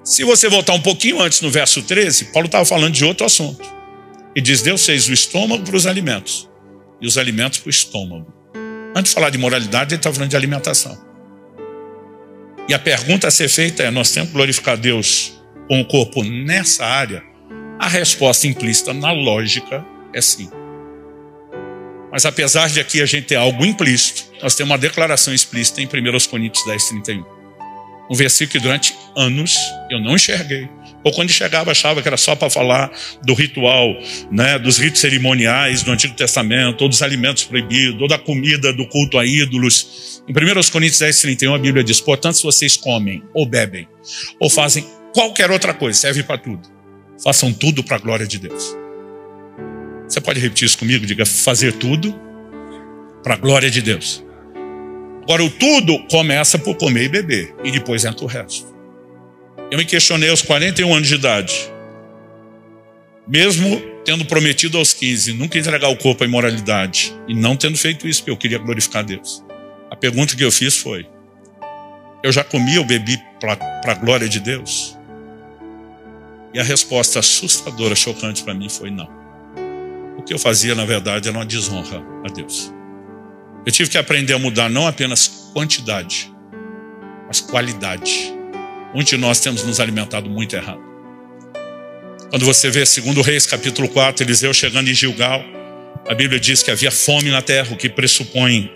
se você voltar um pouquinho antes no verso 13, Paulo estava falando de outro assunto. E diz: Deus fez o estômago para os alimentos e os alimentos para o estômago. Antes de falar de moralidade, ele estava falando de alimentação. E a pergunta a ser feita é: nós temos que glorificar Deus com o corpo nessa área? A resposta implícita na lógica é sim. Mas apesar de aqui a gente ter algo implícito, nós temos uma declaração explícita em 1 Coríntios 10:31. Um versículo que durante anos eu não enxerguei. Ou quando enxergava, achava que era só para falar do ritual, né, dos ritos cerimoniais do Antigo Testamento, ou dos alimentos proibidos, ou da comida do culto a ídolos. Em 1 Coríntios 10:31 a Bíblia diz: portanto, se vocês comem, ou bebem, ou fazem qualquer outra coisa, serve para tudo, façam tudo para a glória de Deus. Você pode repetir isso comigo? Diga: fazer tudo para a glória de Deus. Agora, o tudo começa por comer e beber, e depois entra o resto. Eu me questionei aos 41 anos de idade, mesmo tendo prometido aos 15 nunca entregar o corpo à imoralidade, e não tendo feito isso porque eu queria glorificar Deus. A pergunta que eu fiz foi: eu já comi ou bebi para a glória de Deus? E a resposta assustadora, chocante para mim foi: não. O que eu fazia, na verdade, era uma desonra a Deus. Eu tive que aprender a mudar não apenas quantidade, mas qualidade. Muitos de nós temos nos alimentado muito errado. Quando você vê 2 Reis, capítulo 4, Eliseu chegando em Gilgal, a Bíblia diz que havia fome na terra, o que pressupõe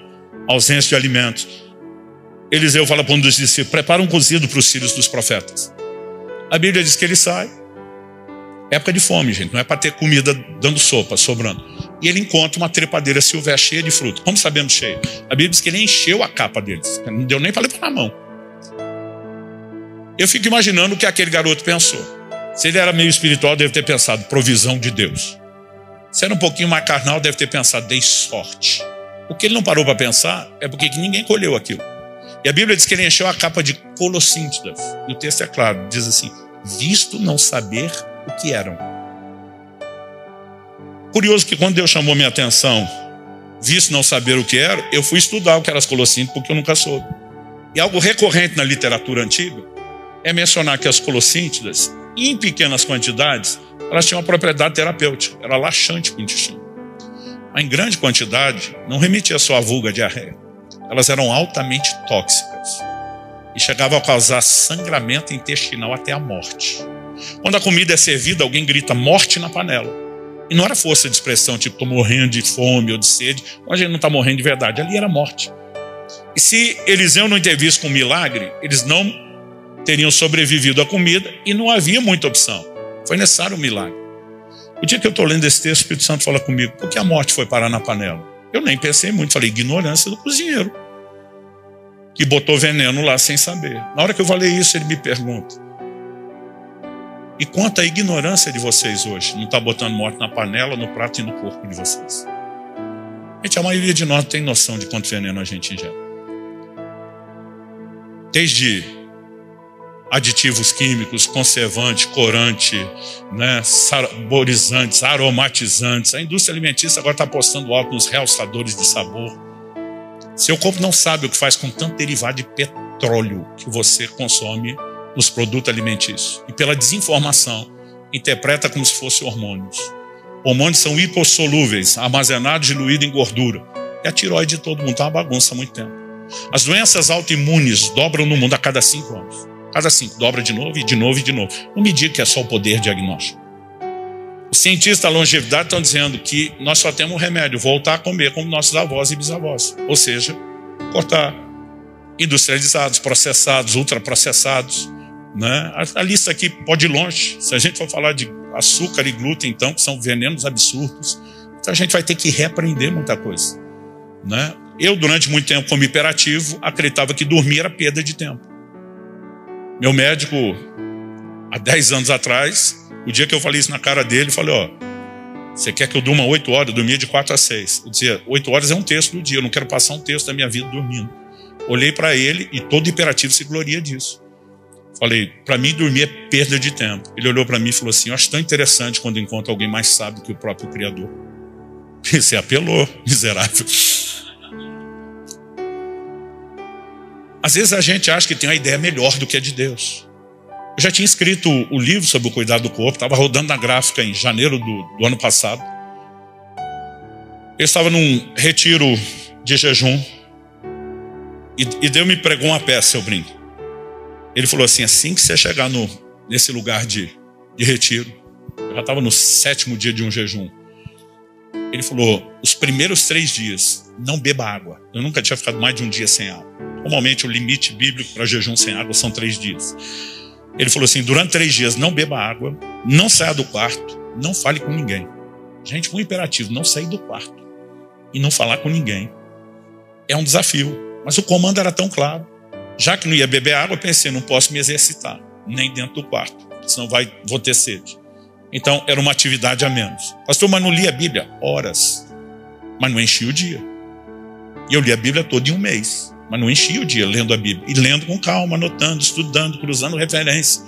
ausência de alimentos. Eliseu fala para um dos discípulos: prepara um cozido para os filhos dos profetas. A Bíblia diz que ele sai. Época de fome, gente, não é para ter comida dando sopa, sobrando. E ele encontra uma trepadeira silvestre cheia de fruta. Como sabemos cheia? A Bíblia diz que ele encheu a capa deles. Não deu nem para levar na mão. Eu fico imaginando o que aquele garoto pensou. Se ele era meio espiritual, deve ter pensado: provisão de Deus. Se era um pouquinho mais carnal, deve ter pensado: dei sorte. O que ele não parou para pensar é porque ninguém colheu aquilo. E a Bíblia diz que ele encheu a capa de colossíntidas. E o texto é claro, diz assim: visto não saber o que eram. Curioso que quando Deus chamou minha atenção, visto não saber o que era, eu fui estudar o que eram as colossíntidas, porque eu nunca soube. E algo recorrente na literatura antiga é mencionar que as colossíntidas, em pequenas quantidades, elas tinham uma propriedade terapêutica, era laxante para o intestino. Mas em grande quantidade, não remetia só à vulga diarreia. Elas eram altamente tóxicas e chegavam a causar sangramento intestinal até a morte. Quando a comida é servida, alguém grita morte na panela. E não era força de expressão, tipo, estou morrendo de fome ou de sede. A gente não está morrendo de verdade, ali era morte. E se Eliseu não intervisse com um milagre, eles não teriam sobrevivido à comida e não havia muita opção. Foi necessário um milagre. O dia que eu estou lendo esse texto, o Espírito Santo fala comigo, por que a morte foi parar na panela? Eu nem pensei muito, falei, ignorância do cozinheiro, que botou veneno lá sem saber. Na hora que eu falei isso, ele me pergunta, e quanto à ignorância de vocês hoje? Não está botando morte na panela, no prato e no corpo de vocês. Gente, a maioria de nós não tem noção de quanto veneno a gente ingere. Desde aditivos químicos, conservante, corante, né, saborizantes, aromatizantes. A indústria alimentícia agora está apostando alto nos realçadores de sabor. Seu corpo não sabe o que faz com tanto derivado de petróleo que você consome nos produtos alimentícios. E pela desinformação, interpreta como se fossem hormônios. Hormônios são hipossolúveis, armazenados e diluídos em gordura. E a tireoide de todo mundo está uma bagunça há muito tempo. As doenças autoimunes dobram no mundo a cada 5 anos. Cada 5, dobra de novo e de novo e de novo. Não me diga que é só o poder diagnóstico. Os cientistas da longevidade estão dizendo que nós só temos um remédio, voltar a comer como nossos avós e bisavós. Ou seja, cortar industrializados, processados, ultraprocessados. Né? A lista aqui pode ir longe. Se a gente for falar de açúcar e glúten, então, que são venenos absurdos, então a gente vai ter que reaprender muita coisa. Né? Eu, durante muito tempo, como hiperativo, acreditava que dormir era perda de tempo. Meu médico, há 10 anos atrás, o dia que eu falei isso na cara dele, falei, ó, você quer que eu durma 8 horas? Eu dormia de 4 a 6. Eu dizia, 8 horas é um terço do dia, eu não quero passar um terço da minha vida dormindo. Olhei para ele e todo hiperativo se gloria disso. Falei, para mim dormir é perda de tempo. Ele olhou para mim e falou assim, eu acho tão interessante quando encontro alguém mais sábio que o próprio Criador. Você apelou, miserável. Às vezes a gente acha que tem uma ideia melhor do que a de Deus. Eu já tinha escrito o livro sobre o cuidado do corpo, estava rodando na gráfica em janeiro do ano passado. Eu estava num retiro de jejum e Deus me pregou uma peça, eu brinco. Ele falou assim que você chegar nesse lugar de retiro, eu já estava no 7º dia de um jejum. Ele falou, os primeiros 3 dias, não beba água. Eu nunca tinha ficado mais de um dia sem água. Normalmente o limite bíblico para jejum sem água são 3 dias. Ele falou assim, durante 3 dias não beba água, não saia do quarto, não fale com ninguém. Gente, um imperativo, não sair do quarto e não falar com ninguém. É um desafio, mas o comando era tão claro. Já que não ia beber água, eu pensei, não posso me exercitar, nem dentro do quarto, senão vou ter sede. Então era uma atividade a menos. Pastor, mas não li a Bíblia? Horas, mas não enchi o dia. E eu li a Bíblia toda em um mês. Mas não enchia o dia lendo a Bíblia. E lendo com calma, anotando, estudando, cruzando referência.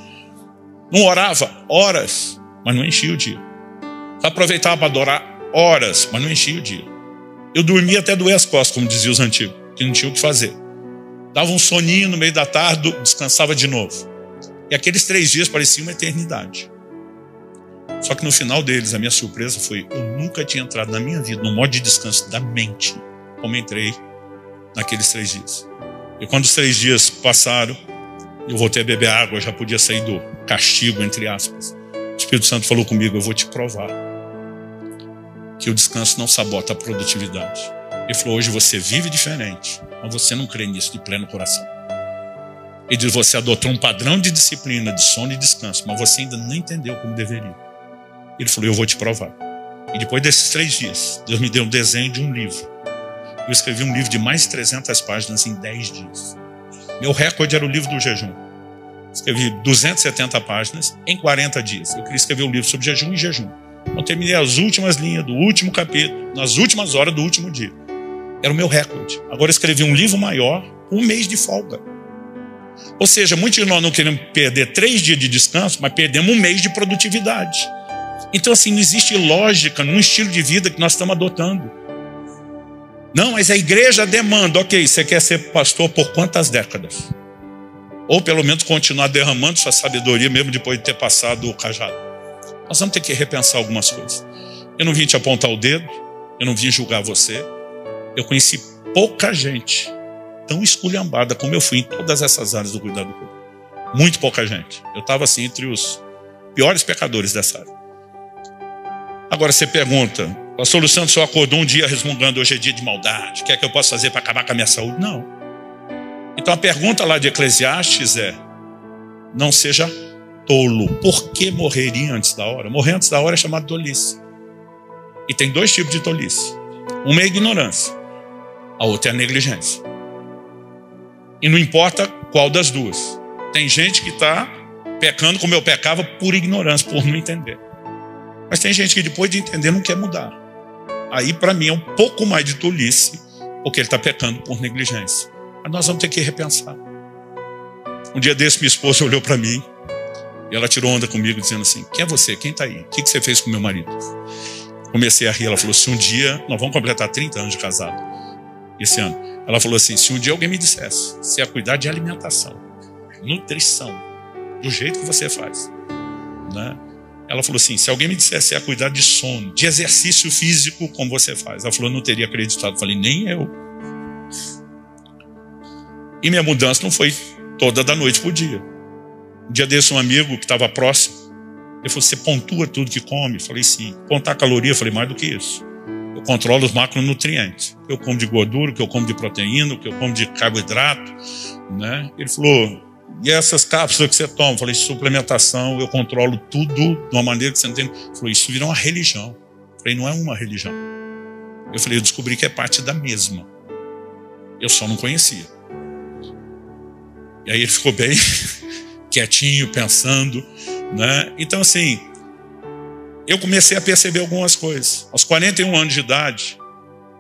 Não orava horas, mas não enchia o dia. Aproveitava para adorar horas, mas não enchia o dia. Eu dormia até doer as costas, como diziam os antigos, que não tinha o que fazer. Dava um soninho no meio da tarde, descansava de novo. E aqueles 3 dias pareciam uma eternidade. Só que no final deles, a minha surpresa foi, eu nunca tinha entrado na minha vida no modo de descanso da mente, como entrei naqueles 3 dias. E quando os 3 dias passaram, eu voltei a beber água, eu já podia sair do castigo, entre aspas. O Espírito Santo falou comigo, eu vou te provar que o descanso não sabota a produtividade. Ele falou, hoje você vive diferente, mas você não crê nisso de pleno coração. Ele diz, você adotou um padrão de disciplina, de sono e descanso, mas você ainda não entendeu como deveria. Ele falou, eu vou te provar. E depois desses 3 dias, Deus me deu um desenho de um livro. Eu escrevi um livro de mais de 300 páginas em 10 dias. Meu recorde era o livro do jejum. Escrevi 270 páginas em 40 dias. Eu queria escrever um livro sobre jejum e jejum. Eu terminei as últimas linhas do último capítulo, nas últimas horas do último dia. Era o meu recorde. Agora eu escrevi um livro maior, 1 mês de folga. Ou seja, muitos de nós não queremos perder 3 dias de descanso, mas perdemos 1 mês de produtividade. Então assim, não existe lógica num estilo de vida que nós estamos adotando. Não, mas a igreja demanda. Ok, você quer ser pastor por quantas décadas? Ou pelo menos continuar derramando sua sabedoria mesmo depois de ter passado o cajado. Nós vamos ter que repensar algumas coisas. Eu não vim te apontar o dedo, eu não vim julgar você. Eu conheci pouca gente tão esculhambada como eu fui em todas essas áreas do cuidado do corpo. Muito pouca gente. Eu estava assim entre os piores pecadores dessa área. Agora você pergunta, pastor Luciano, o senhor acordou um dia resmungando, hoje é dia de maldade, o que é que eu posso fazer para acabar com a minha saúde? Não. Então a pergunta lá de Eclesiastes é, não seja tolo. Por que morreria antes da hora? Morrer antes da hora é chamado tolice. E tem dois tipos de tolice. Uma é a ignorância, a outra é a negligência. E não importa qual das duas. Tem gente que está pecando como eu pecava por ignorância, por não entender. Mas tem gente que depois de entender não quer mudar. Aí para mim é um pouco mais de tolice, porque ele está pecando por negligência. Mas nós vamos ter que repensar. Um dia desse minha esposa olhou para mim e ela tirou onda comigo dizendo assim, quem é você? Quem está aí? O que você fez com meu marido? Comecei a rir, ela falou, se um dia, nós vamos completar 30 anos de casado esse ano. Ela falou assim, se um dia alguém me dissesse, se é cuidar de alimentação, nutrição, do jeito que você faz, né? Ela falou assim, se alguém me dissesse é cuidar de sono, de exercício físico como você faz, ela falou, eu não teria acreditado. Eu falei, nem eu. E minha mudança não foi toda da noite pro dia. Um dia desse um amigo que estava próximo, ele falou, você pontua tudo que come? Eu falei, sim. Contar caloria? Eu falei, mais do que isso. Eu controlo os macronutrientes. O que eu como de gordura, o que eu como de proteína, o que eu como de carboidrato, né? Ele falou, e essas cápsulas que você toma? Eu falei, suplementação, eu controlo tudo de uma maneira que você não tem. Ele falou, isso vira uma religião. Eu falei, não é uma religião. Eu falei, eu descobri que é parte da mesma. Eu só não conhecia. E aí ele ficou bem quietinho, pensando, né? Então assim, eu comecei a perceber algumas coisas. Aos 41 anos de idade,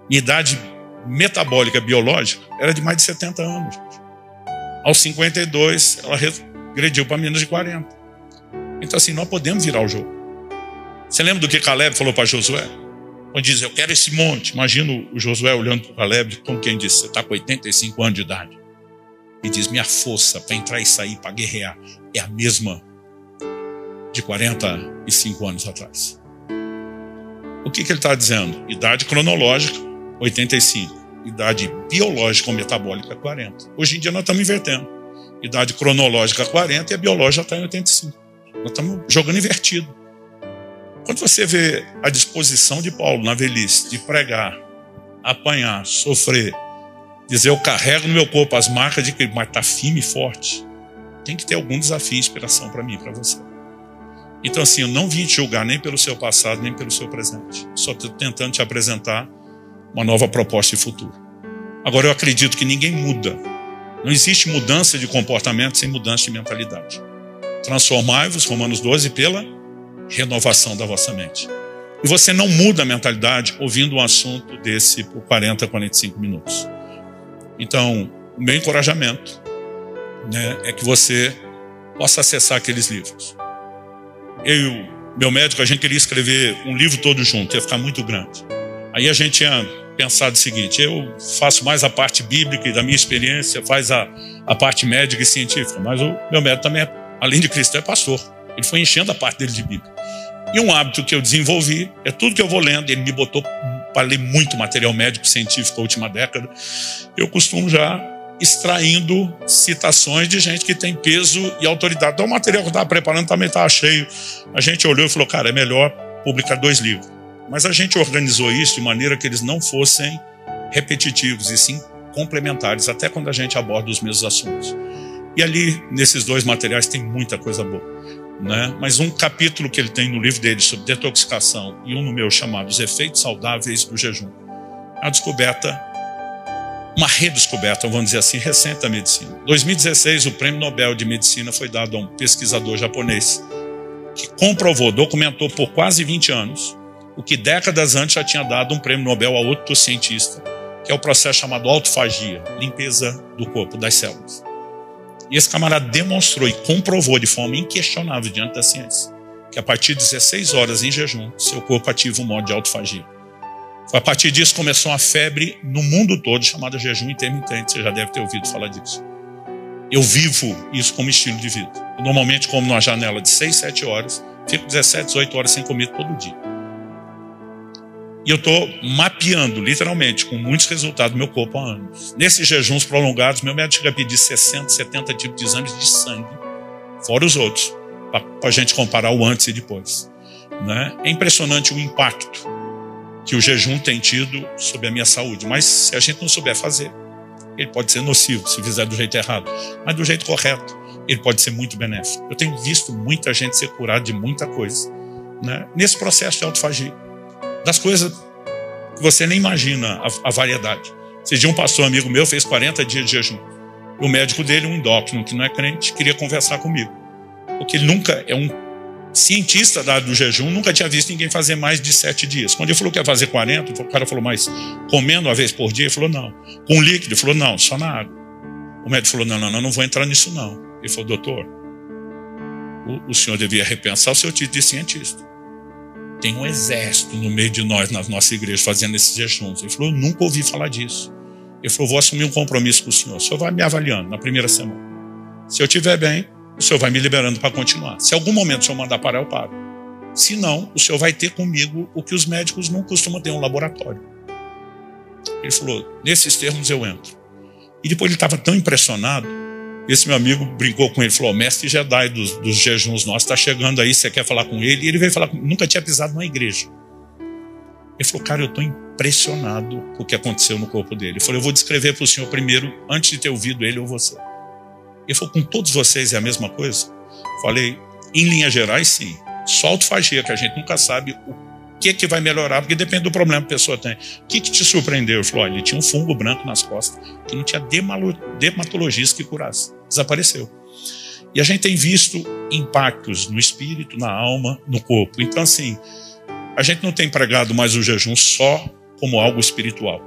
minha idade metabólica biológica era de mais de 70 anos. Aos 52, ela regrediu para menos de 40. Então assim, nós podemos virar o jogo. Você lembra do que Caleb falou para Josué? Quando diz, eu quero esse monte. Imagina o Josué olhando para o Caleb, como quem disse, você está com 85 anos de idade. E diz, minha força para entrar e sair, para guerrear, é a mesma de 45 anos atrás. O que ele está dizendo? Idade cronológica, 85. Idade biológica ou metabólica, 40. Hoje em dia nós estamos invertendo. Idade cronológica, 40, e a biológica já está em 85. Nós estamos jogando invertido. Quando você vê a disposição de Paulo na velhice de pregar, apanhar, sofrer, dizer, eu carrego no meu corpo as marcas de que mas está firme e forte, tem que ter algum desafio e inspiração para mim e para você. Então assim, eu não vim te julgar nem pelo seu passado, nem pelo seu presente. Só estou tentando te apresentar uma nova proposta de futuro. Agora eu acredito que ninguém muda. Não existe mudança de comportamento sem mudança de mentalidade. Transformai-vos, Romanos 12, pela renovação da vossa mente. E você não muda a mentalidade ouvindo um assunto desse por 40, 45 minutos. Então, o meu encorajamento, né, é que você possa acessar aqueles livros. Eu e o meu médico, a gente queria escrever um livro todo junto, ia ficar muito grande. Aí a gente tinha pensado o seguinte, eu faço mais a parte bíblica e da minha experiência, faz a parte médica e científica, mas o meu médico também, além de cristão, é pastor. Ele foi enchendo a parte dele de Bíblia. E um hábito que eu desenvolvi, é tudo que eu vou lendo, ele me botou para ler muito material médico científico na última década, eu costumo já extraindo citações de gente que tem peso e autoridade. Então o material que eu estava preparando também estava cheio. A gente olhou e falou, cara, é melhor publicar 2 livros. Mas a gente organizou isso de maneira que eles não fossem repetitivos e sim complementares, até quando a gente aborda os mesmos assuntos. E ali, nesses 2 materiais, tem muita coisa boa, né? Mas um capítulo que ele tem no livro dele sobre detoxicação e um no meu chamado Os Efeitos Saudáveis do Jejum. A descoberta, uma redescoberta, vamos dizer assim, recente da medicina. Em 2016, o Prêmio Nobel de Medicina foi dado a um pesquisador japonês que comprovou, documentou por quase 20 anos o que décadas antes já tinha dado um prêmio Nobel a outro cientista, que é o processo chamado autofagia, limpeza do corpo, das células. E esse camarada demonstrou e comprovou de forma inquestionável diante da ciência que a partir de 16 horas em jejum, seu corpo ativa um modo de autofagia. A partir disso começou uma febre no mundo todo chamada jejum intermitente, você já deve ter ouvido falar disso. eu vivo isso como estilo de vida. Eu normalmente como numa janela de 6, 7 horas, fico 17, 18 horas sem comer todo dia. E eu estou mapeando, literalmente, com muitos resultados, meu corpo há anos. Nesses jejuns prolongados, meu médico chega a pedir 60, 70 tipos de exames de sangue, fora os outros, para a gente comparar o antes e depois. Né? É impressionante o impacto que o jejum tem tido sobre a minha saúde. Mas se a gente não souber fazer, ele pode ser nocivo, se fizer do jeito errado. Mas do jeito correto, ele pode ser muito benéfico. Eu tenho visto muita gente ser curada de muita coisa, né? Nesse processo de autofagia. Das coisas que você nem imagina a variedade. Esse dia um pastor amigo meu fez 40 dias de jejum. E o médico dele, um endócrino que não é crente, queria conversar comigo. Porque ele nunca é um cientista do jejum, nunca tinha visto ninguém fazer mais de 7 dias. Quando ele falou que ia fazer 40, o cara falou, mas comendo uma vez por dia? Ele falou, não. Com líquido? Ele falou, não, só na água. O médico falou, não vou entrar nisso não. Ele falou, doutor, o senhor devia repensar o seu título de cientista. Tem um exército no meio de nós, na nossa igreja, fazendo esses jejuns. Ele falou, eu nunca ouvi falar disso. Ele falou, vou assumir um compromisso com o senhor vai me avaliando na primeira semana. Se eu estiver bem, o senhor vai me liberando para continuar. Se algum momento o senhor mandar parar, eu paro. Se não, o senhor vai ter comigo o que os médicos não costumam ter, um laboratório. Ele falou, nesses termos eu entro. E depois ele estava tão impressionado, esse meu amigo brincou com ele, falou, mestre Jedi dos jejuns nossos, está chegando aí, você quer falar com ele? E ele veio falar comigo, nunca tinha pisado numa igreja. Ele falou, cara, eu estou impressionado com o que aconteceu no corpo dele. Ele falou, eu vou descrever para o senhor primeiro, antes de ter ouvido ele ou você. Ele falou, com todos vocês é a mesma coisa? Falei, em linhas gerais, sim. Só autofagia, que a gente nunca sabe o que vai melhorar, porque depende do problema que a pessoa tem. O que te surpreendeu? Ele falou, ele tinha um fungo branco nas costas, que não tinha dermatologista que curasse. Desapareceu. E a gente tem visto impactos no espírito, na alma, no corpo. Então, assim, a gente não tem pregado mais o jejum só como algo espiritual.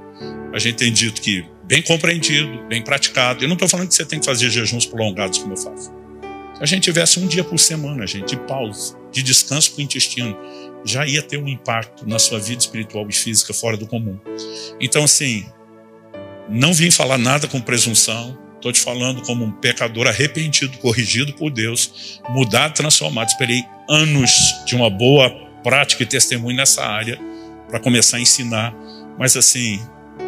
A gente tem dito que, bem compreendido, bem praticado. Eu não estou falando que você tem que fazer jejuns prolongados como eu faço. Se a gente tivesse um dia por semana, gente, de pausa, de descanso para o intestino, já ia ter um impacto na sua vida espiritual e física fora do comum. Então, assim, não vim falar nada com presunção. Estou te falando como um pecador arrependido, corrigido por Deus, mudado, transformado. Esperei anos de uma boa prática e testemunho nessa área para começar a ensinar. Mas, assim,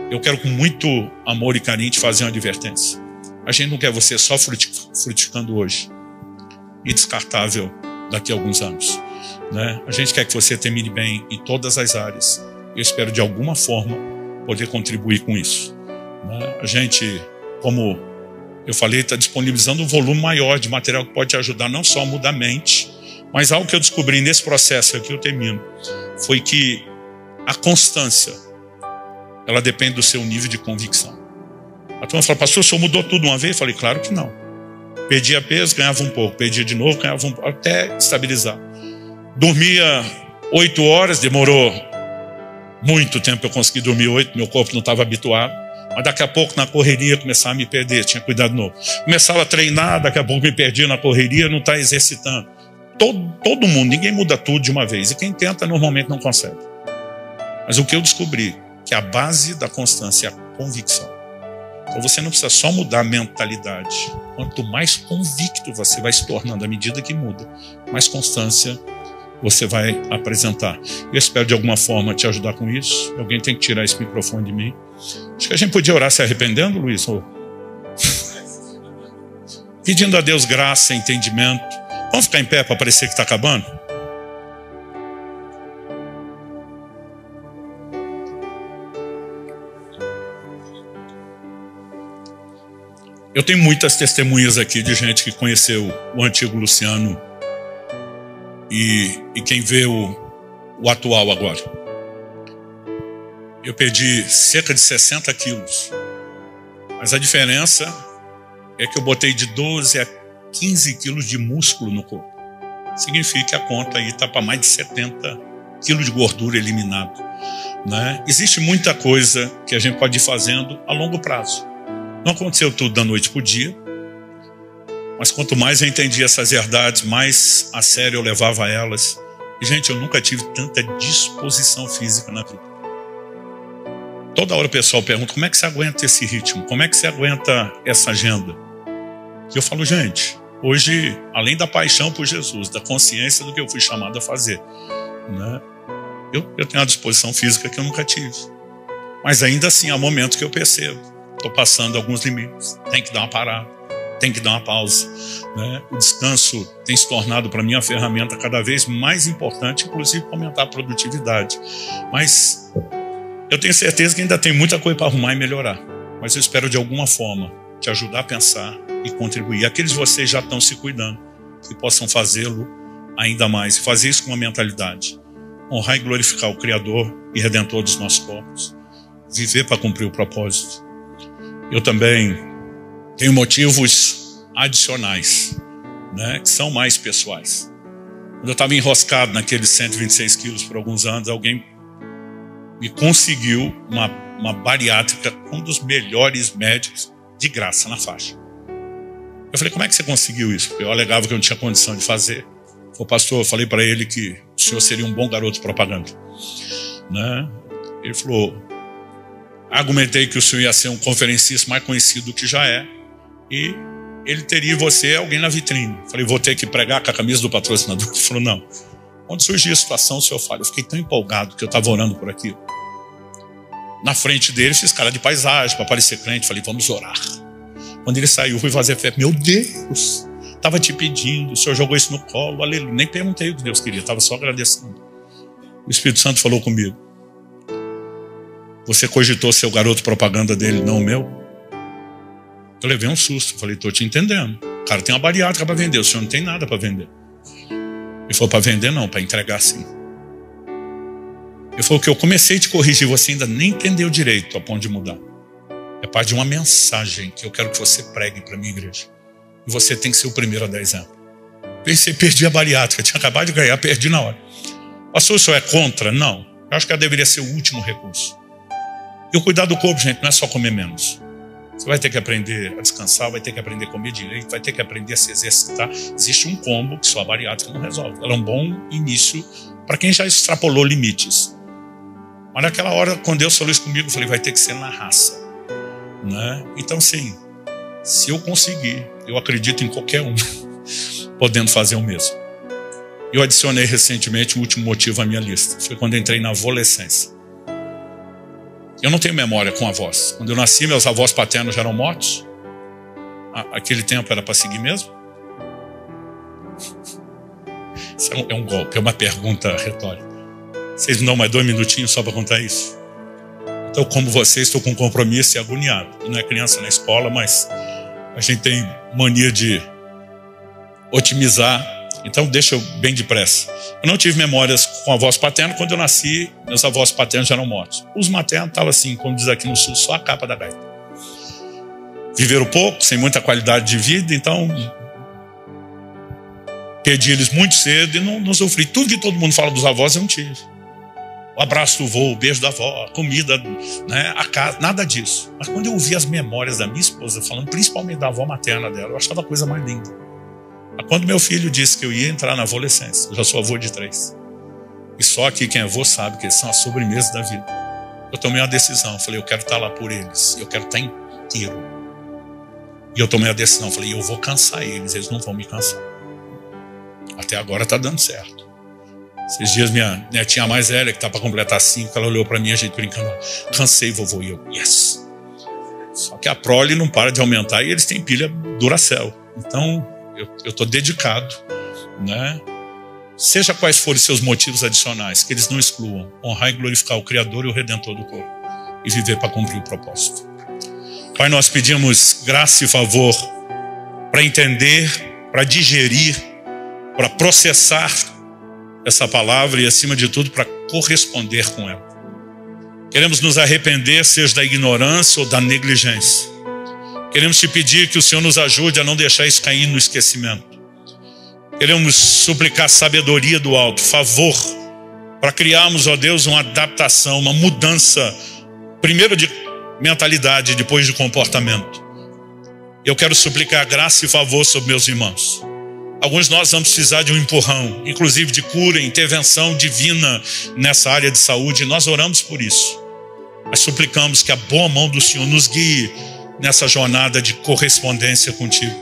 eu quero com muito amor e carinho te fazer uma advertência. A gente não quer você só frutificando hoje e descartável daqui a alguns anos, né? A gente quer que você termine bem em todas as áreas. Eu espero de alguma forma poder contribuir com isso, né? A gente, como eu falei, está disponibilizando um volume maior de material que pode te ajudar não só a mudar a mente, mas algo que eu descobri nesse processo aqui, eu termino, foi que a constância, ela depende do seu nível de convicção. A turma fala, pastor, o senhor mudou tudo uma vez? Eu falei, claro que não. Perdia peso, ganhava um pouco. Perdia de novo, ganhava um pouco, até estabilizar. Dormia 8 horas, demorou muito tempo eu consegui dormir 8, meu corpo não estava habituado. Mas daqui a pouco na correria começava a me perder, tinha cuidado de novo. Começava a treinar, daqui a pouco me perdia na correria, não está exercitando. Todo mundo, ninguém muda tudo de uma vez. E quem tenta normalmente não consegue. Mas o que eu descobri, que a base da constância é a convicção. Então você não precisa só mudar a mentalidade. Quanto mais convicto você vai se tornando à medida que muda, mais constância você vai apresentar. Eu espero de alguma forma te ajudar com isso. Alguém tem que tirar esse microfone de mim. Acho que a gente podia orar se arrependendo, Luiz. Pedindo a Deus graça, entendimento. Vamos ficar em pé para parecer que está acabando? Eu tenho muitas testemunhas aqui de gente que conheceu o antigo Luciano e quem vê o atual agora. Eu perdi cerca de 60 quilos, mas a diferença é que eu botei de 12 a 15 quilos de músculo no corpo. Significa que a conta aí está para mais de 70 quilos de gordura eliminado, né? Existe muita coisa que a gente pode ir fazendo a longo prazo. Não aconteceu tudo da noite para o dia, mas quanto mais eu entendi essas verdades, mais a sério eu levava elas. E, gente, eu nunca tive tanta disposição física na vida. Toda hora o pessoal pergunta, como é que você aguenta esse ritmo? Como é que você aguenta essa agenda? E eu falo, gente, hoje, além da paixão por Jesus, da consciência do que eu fui chamado a fazer, né? Eu tenho uma disposição física que eu nunca tive. Mas ainda assim, há momentos que eu percebo, estou passando alguns limites, tem que dar uma parada, tem que dar uma pausa, né? O descanso tem se tornado para mim uma ferramenta cada vez mais importante, inclusive para aumentar a produtividade. Mas eu tenho certeza que ainda tem muita coisa para arrumar e melhorar. Mas eu espero de alguma forma te ajudar a pensar e contribuir. Aqueles de vocês já estão se cuidando, que possam fazê-lo ainda mais. E fazer isso com uma mentalidade. Honrar e glorificar o Criador e Redentor dos nossos corpos. Viver para cumprir o propósito. Eu também tenho motivos adicionais, né, que são mais pessoais. Quando eu estava enroscado naqueles 126 quilos por alguns anos, alguém me conseguiu uma bariátrica com um dos melhores médicos de graça na faixa. Eu falei, como é que você conseguiu isso? Porque eu alegava que eu não tinha condição de fazer. O pastor, eu falei para ele que o senhor seria um bom garoto de propaganda, né? Ele falou, argumentei que o senhor ia ser um conferencista mais conhecido do que já é, e ele teria você alguém na vitrine. Falei, vou ter que pregar com a camisa do patrocinador. Ele falou, não. Quando surgiu a situação, o senhor fala, eu fiquei tão empolgado que eu estava orando por aquilo. Na frente dele, fiz cara de paisagem para parecer crente. Falei, vamos orar. Quando ele saiu, fui fazer fé. Meu Deus, estava te pedindo, o senhor jogou isso no colo, aleluia. Nem perguntei o que Deus queria, estava só agradecendo. O Espírito Santo falou comigo. Você cogitou ser o garoto propaganda dele, não o meu? Eu levei um susto, falei, estou te entendendo. O cara tem uma bariátrica para vender, o senhor não tem nada para vender. Ele falou, para vender não, para entregar sim. Ele falou que eu comecei a te corrigir, você ainda nem entendeu direito a ponto de mudar. É parte de uma mensagem que eu quero que você pregue para a minha igreja. E você tem que ser o primeiro a dar exemplo. Pensei, perdi a bariátrica, tinha acabado de ganhar, perdi na hora. Pastor, o senhor é contra? Não. Eu acho que ela deveria ser o último recurso. E o cuidar do corpo, gente, não é só comer menos. Você vai ter que aprender a descansar, vai ter que aprender a comer direito, vai ter que aprender a se exercitar. Existe um combo que só a bariátrica não resolve. Ela é um bom início para quem já extrapolou limites. Mas naquela hora, quando Deus falou isso comigo, eu falei, vai ter que ser na raça, né? Então, sim, se eu conseguir, eu acredito em qualquer um podendo fazer o mesmo. Eu adicionei recentemente o último motivo à minha lista. Foi quando entrei na adolescência. Eu não tenho memória com avós. Quando eu nasci, meus avós paternos já eram mortos. Aquele tempo era para seguir mesmo? Isso é um golpe, é uma pergunta retórica. Vocês me dão mais 2 minutinhos só para contar isso? Então, como vocês, estou com compromisso e agoniado. E não é criança na escola, mas a gente tem mania de otimizar. Então, deixa eu bem depressa. Eu não tive memórias com avós paternos. Quando eu nasci, meus avós paternos já eram mortos. Os maternos estavam assim, como diz aqui no sul, só a capa da gaita. Viveram pouco, sem muita qualidade de vida, então perdi eles muito cedo e não sofri. Tudo que todo mundo fala dos avós, eu não tive. O abraço do vô, o beijo da avó, a comida, né, a casa, nada disso. Mas quando eu ouvi as memórias da minha esposa, falando principalmente da avó materna dela, eu achava a coisa mais linda. Quando meu filho disse que eu ia entrar na adolescência, eu já sou avô de 3. E só aqui quem é avô sabe que eles são a sobremesa da vida. Eu tomei uma decisão, falei, eu quero estar lá por eles, eu quero estar inteiro. E eu tomei a decisão, falei, eu vou cansar eles não vão me cansar. Até agora está dando certo. Esses dias minha netinha mais velha, que está para completar 5, ela olhou para mim, a gente brincando, cansei vovô, e eu, yes. Só que a prole não para de aumentar e eles têm pilha Duracell. Então, eu estou dedicado, né? Seja quais forem seus motivos adicionais, que eles não excluam, honrar e glorificar o Criador e o Redentor do corpo e viver para cumprir o propósito. Pai, nós pedimos graça e favor para entender, para digerir, para processar essa palavra e, acima de tudo, para corresponder com ela. Queremos nos arrepender, seja da ignorância ou da negligência. Queremos te pedir que o Senhor nos ajude a não deixar isso cair no esquecimento. Queremos suplicar sabedoria do alto, favor, para criarmos, ó Deus, uma adaptação, uma mudança, primeiro de mentalidade, depois de comportamento. Eu quero suplicar graça e favor sobre meus irmãos. Alguns de nós vamos precisar de um empurrão, inclusive de cura, intervenção divina nessa área de saúde. Nós oramos por isso. Mas suplicamos que a boa mão do Senhor nos guie nessa jornada de correspondência contigo.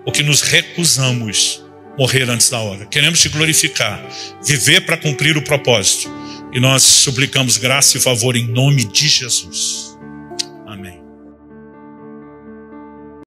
porque nos recusamos morrer antes da hora. Queremos te glorificar, viver para cumprir o propósito. E nós suplicamos graça e favor em nome de Jesus.